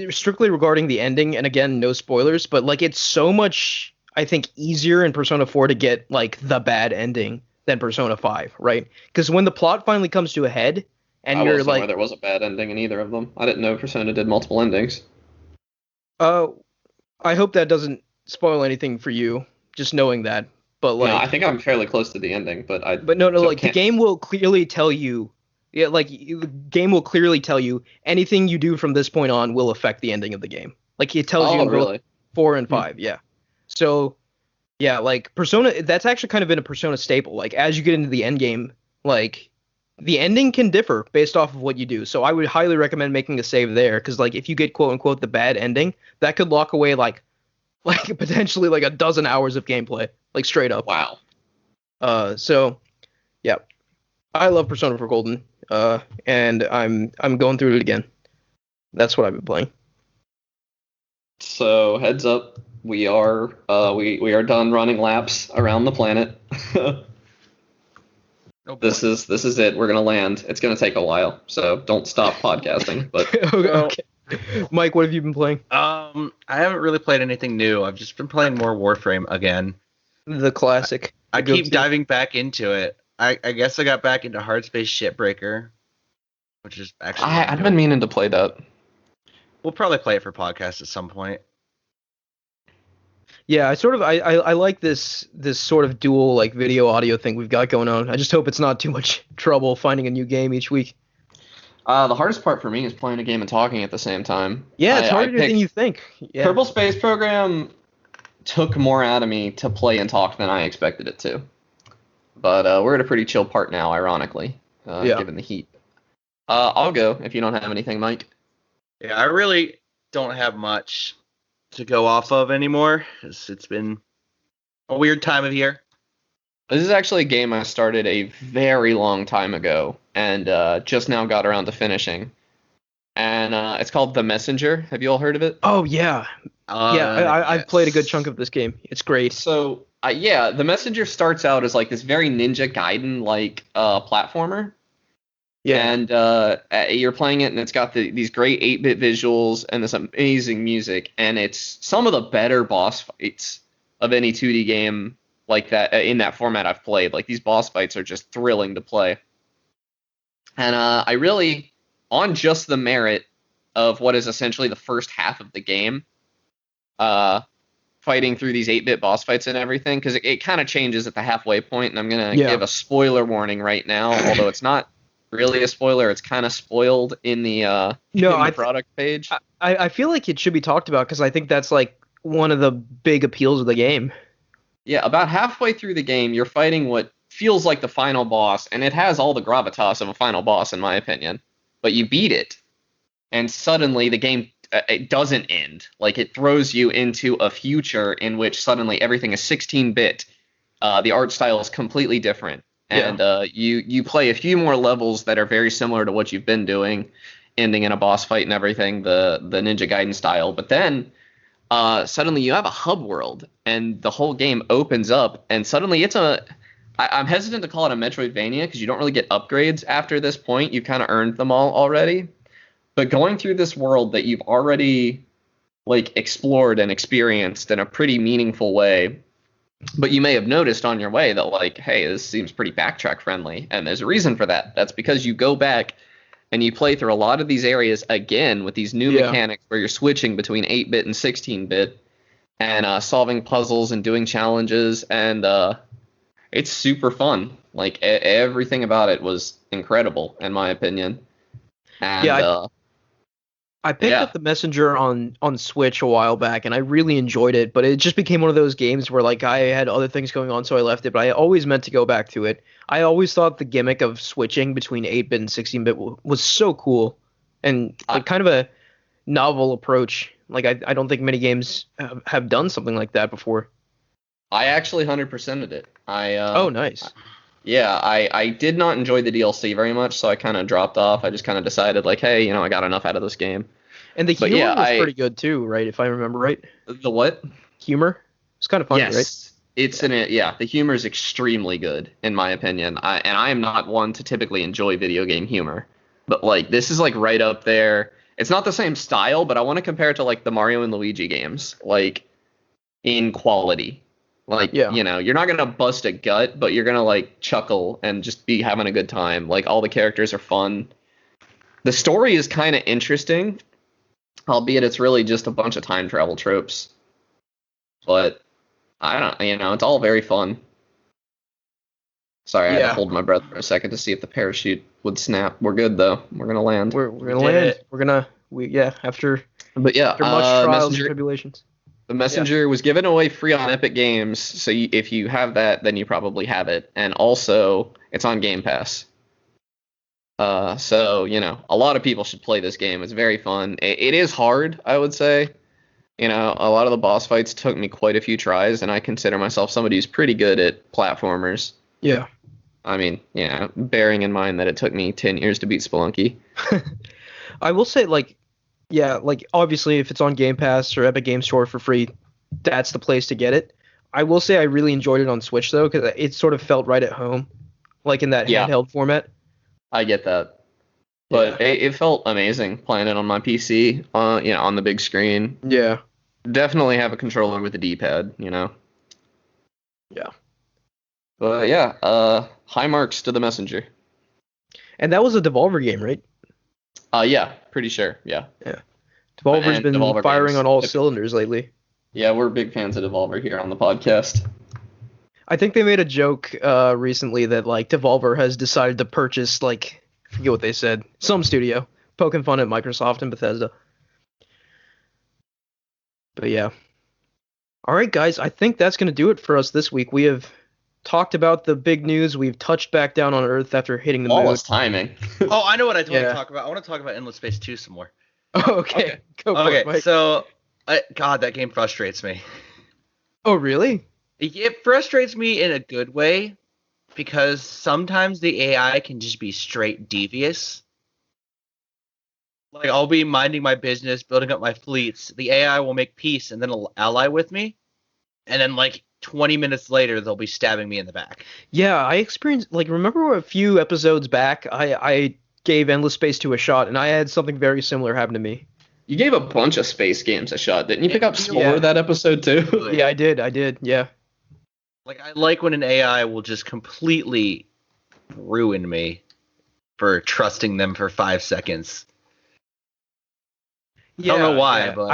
strictly regarding the ending, and again, no spoilers, but like it's so much, I think, easier in Persona 4 to get like the bad ending than Persona 5, right? Because when the plot finally comes to a head, and I you're wasn't aware like, there was a bad ending in either of them. I didn't know Persona did multiple endings. uh, I hope that doesn't spoil anything for you, just knowing that. But No, I like, think I'm fairly close to the ending, but I but no, so like the can't. game will clearly tell you. Yeah, like the game will clearly tell you anything you do from this point on will affect the ending of the game. Like it tells you Oh, in both really? 4 and Hmm. 5, yeah. So yeah, like Persona, that's actually kind of been a Persona staple. Like as you get into the end game, like the ending can differ based off of what you do. So I would highly recommend making a save there, because like if you get quote unquote the bad ending, that could lock away like potentially like a dozen hours of gameplay, like straight up. Wow. So yeah, I love Persona 4 Golden. And I'm going through it again. That's what I've been playing. So heads up, we are done running laps around the planet. Oh boy. This is it. We're gonna land. It's gonna take a while, so don't stop podcasting. But Okay. Mike, what have you been playing? I haven't really played anything new. I've just been playing more Warframe again. The classic. I The keep go-to. diving back into it. I guess I got back into Hardspace Shipbreaker, which is actually I've been meaning to play that. We'll probably play it for podcast at some point. Yeah, I like this sort of dual like video audio thing we've got going on. I just hope it's not too much trouble finding a new game each week. The hardest part for me is playing a game and talking at the same time. Yeah, it's I harder than picked you think. Yeah. Kerbal Space Program took more out of me to play and talk than I expected it to. But we're at a pretty chill part now, ironically. Yeah. given the heat. I'll go if you don't have anything, Mike. Yeah, I really don't have much to go off of anymore. It's been a weird time of year. This is actually a game I started a very long time ago and just now got around to finishing. And it's called The Messenger. Have you all heard of it? Oh yeah, I've played a good chunk of this game. It's great. So yeah, The Messenger starts out as like this very Ninja Gaiden like platformer. Yeah, And you're playing it, and it's got these great 8-bit visuals and this amazing music, and it's some of the better boss fights of any 2D game like that in that format I've played. Like these boss fights are just thrilling to play, and I really, on just the merit of what is essentially the first half of the game, fighting through these 8-bit boss fights and everything, because it kind of changes at the halfway point, and I'm gonna give a spoiler warning right now, although it's not really a spoiler. It's kind of spoiled in the product page. I feel like it should be talked about because I think that's like one of the big appeals of the game. Yeah, about halfway through the game, you're fighting what feels like the final boss, and it has all the gravitas of a final boss, in my opinion. But you beat it, and suddenly the game it doesn't end. Like it throws you into a future in which suddenly everything is 16-bit. The art style is completely different. And you play a few more levels that are very similar to what you've been doing, ending in a boss fight and everything, the Ninja Gaiden style. But then suddenly you have a hub world, and the whole game opens up, and suddenly I'm hesitant to call it a Metroidvania because you don't really get upgrades after this point. You've kind of earned them all already. But going through this world that you've already like explored and experienced in a pretty meaningful way. But you may have noticed on your way that, like, hey, this seems pretty backtrack friendly. And there's a reason for that. That's because you go back and you play through a lot of these areas again with these new mechanics where you're switching between 8-bit and 16-bit and solving puzzles and doing challenges. And it's super fun. Like, everything about it was incredible, in my opinion. And I picked up The Messenger on Switch a while back, and I really enjoyed it, but it just became one of those games where, like, I had other things going on, so I left it, but I always meant to go back to it. I always thought the gimmick of switching between 8-bit and 16-bit was so cool, and like, kind of a novel approach. Like, I don't think many games have done something like that before. I actually 100%ed it. Oh, nice. Yeah, I did not enjoy the DLC very much, so I kind of dropped off. I just kind of decided, like, hey, I got enough out of this game. And the humor was pretty good, too, right? If I remember right. The what? Humor? It's kind of funny, yes. Right? It's the humor is extremely good, in my opinion. I am not one to typically enjoy video game humor. But, like, this is, like, right up there. It's not the same style, but I want to compare it to, like, the Mario and Luigi games, like, in quality. Like, you're not going to bust a gut, but you're going to, like, chuckle and just be having a good time. Like, all the characters are fun. The story is kind of interesting, albeit it's really just a bunch of time travel tropes. But, I don't, it's all very fun. Sorry, I had to hold my breath for a second to see if the parachute would snap. We're good, though. We're going to land. We're going to land. We're going to, after much trials and tribulations. The Messenger was given away free on Epic Games, so if you have that, then you probably have it. And also, it's on Game Pass. So, a lot of people should play this game. It's very fun. It is hard, I would say. A lot of the boss fights took me quite a few tries, and I consider myself somebody who's pretty good at platformers. Yeah. I mean, bearing in mind that it took me 10 years to beat Spelunky. I will say, obviously, if it's on Game Pass or Epic Games Store for free, that's the place to get it. I will say I really enjoyed it on Switch, though, because it sort of felt right at home, like in that handheld format. I get that. But it felt amazing playing it on my PC, on the big screen. Yeah. Definitely have a controller with a D-pad, Yeah. But high marks to The Messenger. And that was a Devolver game, right? Yeah, pretty sure, yeah. Yeah. Devolver's been firing on all cylinders lately. Yeah, we're big fans of Devolver here on the podcast. I think they made a joke recently that, like, Devolver has decided to purchase, like, I forget what they said, some studio, poking fun at Microsoft and Bethesda. But yeah. All right, guys, I think that's going to do it for us this week. We have talked about the big news. We've touched back down on Earth after hitting the moon. Flawless timing. Oh, I know what I want to Yeah. talk about. I want to talk about Endless Space 2 some more. Okay. Go for it, Okay, Mike. so God, that game frustrates me. Oh, really? It frustrates me in a good way because sometimes the AI can just be straight devious. Like, I'll be minding my business, building up my fleets. The AI will make peace and then it'll ally with me. And then, like, 20 minutes later, they'll be stabbing me in the back. Yeah, I experienced, like, remember a few episodes back, I gave Endless Space 2 a shot, and I had something very similar happen to me. You gave a bunch of space games a shot. Didn't you pick up Spore Yeah. that episode too? Yeah, I did, yeah. Like, I like when an AI will just completely ruin me for trusting them for 5 seconds. Yeah, I don't know why, yeah. but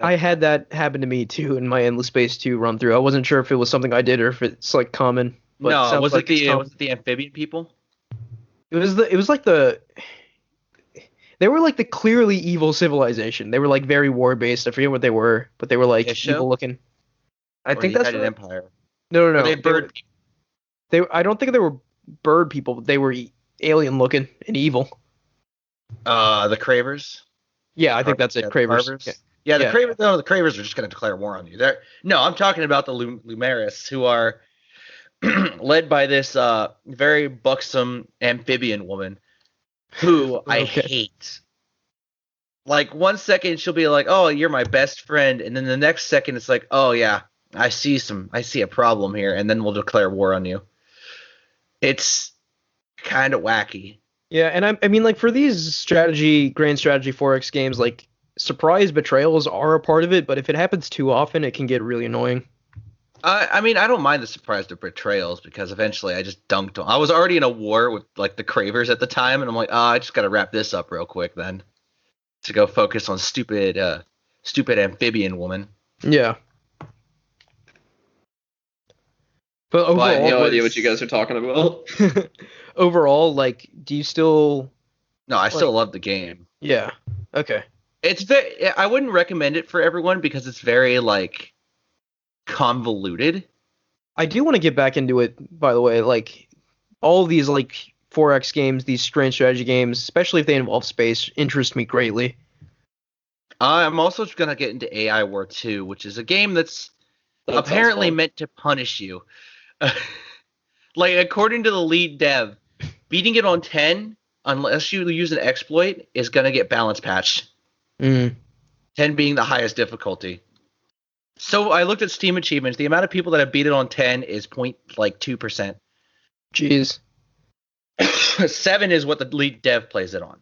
I had that happen to me too in my Endless Space 2 run through. I wasn't sure if it was something I did or if it's like common. But it No, sounds was like it it's common. was it the amphibian people? It was like they were like the clearly evil civilization. They were like very war based. I forget what they were, but they were like Isho? evil looking. I Or think the that's United what, Empire. no. Or they bird people? I don't think they were bird people. But they were alien looking and evil. The Cravers. Yeah, I think that's it. Yeah, Cravers. Carvers. Yeah, the Yeah. Cravers. No, the Cravers are just going to declare war on you. No, I'm talking about the Lumeris, who are led by this very buxom amphibian woman, who I Okay. hate. Like, 1 second she'll be like, "Oh, you're my best friend," and then the next second it's like, "Oh yeah, I see a problem here," and then we'll declare war on you. It's kind of wacky. Yeah, and I mean, like, for these grand strategy 4X games, like, surprise betrayals are a part of it, but if it happens too often, it can get really annoying. I mean, I don't mind the surprise of betrayals because eventually I just dunked on. I was already in a war with like the Cravers at the time, and I'm like, I just gotta wrap this up real quick then to go focus on stupid amphibian woman. Yeah. But I have overall, no idea what you guys are talking about. overall, like, do you still? No, I still love the game. Yeah. Okay. It's very. I wouldn't recommend it for everyone because it's very like convoluted. I do want to get back into it, by the way. Like, all of these, like, 4X games, these strange strategy games, especially if they involve space, interest me greatly. I'm also gonna get into AI War 2, which is a game that's That sounds apparently fun. meant to punish you. Like, according to the lead dev, beating it on 10, unless you use an exploit, is going to get balance patched. Mm. 10 being the highest difficulty. So I looked at Steam achievements. The amount of people that have beat it on 10 is 0.2%. Jeez. 7 is what the lead dev plays it on.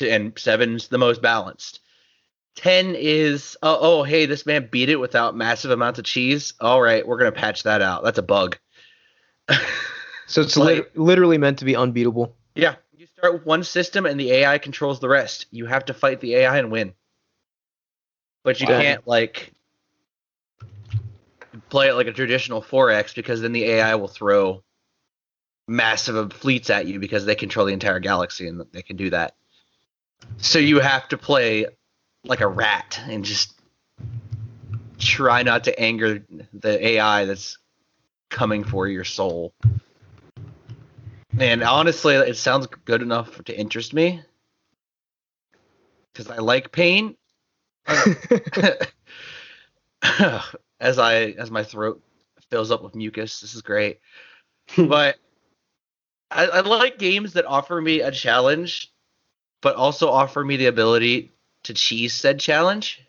And 7's the most balanced. 10 is, hey, this man beat it without massive amounts of cheese. All right, we're going to patch that out. That's a bug. So it's Like- literally meant to be unbeatable. Yeah, you start with one system and the AI controls the rest. You have to fight the AI and win. But you Wow. can't, like, play it like a traditional 4X because then the AI will throw massive fleets at you because they control the entire galaxy and they can do that. So you have to play like a rat and just try not to anger the AI that's coming for your soul. And honestly, it sounds good enough to interest me because I like pain. as my throat fills up with mucus, this is great. But I like games that offer me a challenge, but also offer me the ability to cheese said challenge.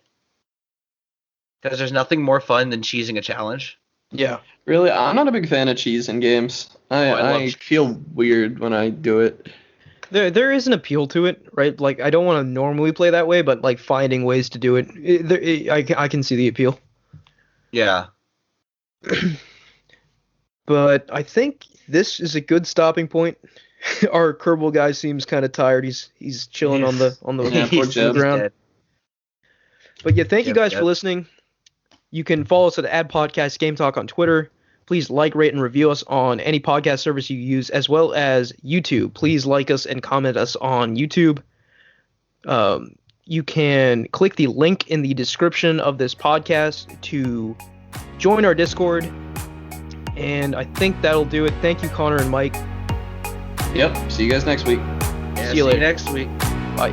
Because there's nothing more fun than cheesing a challenge. Yeah. Really, I'm not a big fan of cheese in games. I love I cheese. feel weird when I do it. There is an appeal to it, right? Like, I don't want to normally play that way, but like finding ways to do it, I can see the appeal. Yeah. But I think this is a good stopping point. Our Kerbal guy seems kind of tired. He's chilling on the Yeah, poor Jeb. ground. Dead. But yeah, thank you guys Yep. for listening. You can follow us at Ad Podcast Game Talk on Twitter. Please like, rate, and review us on any podcast service you use, as well as YouTube. Please like us and comment us on YouTube. You can click the link in the description of this podcast to join our Discord. And I think that'll do it. Thank you, Connor and Mike. Yep. See you guys next week. Yeah, See you later. next week. Bye.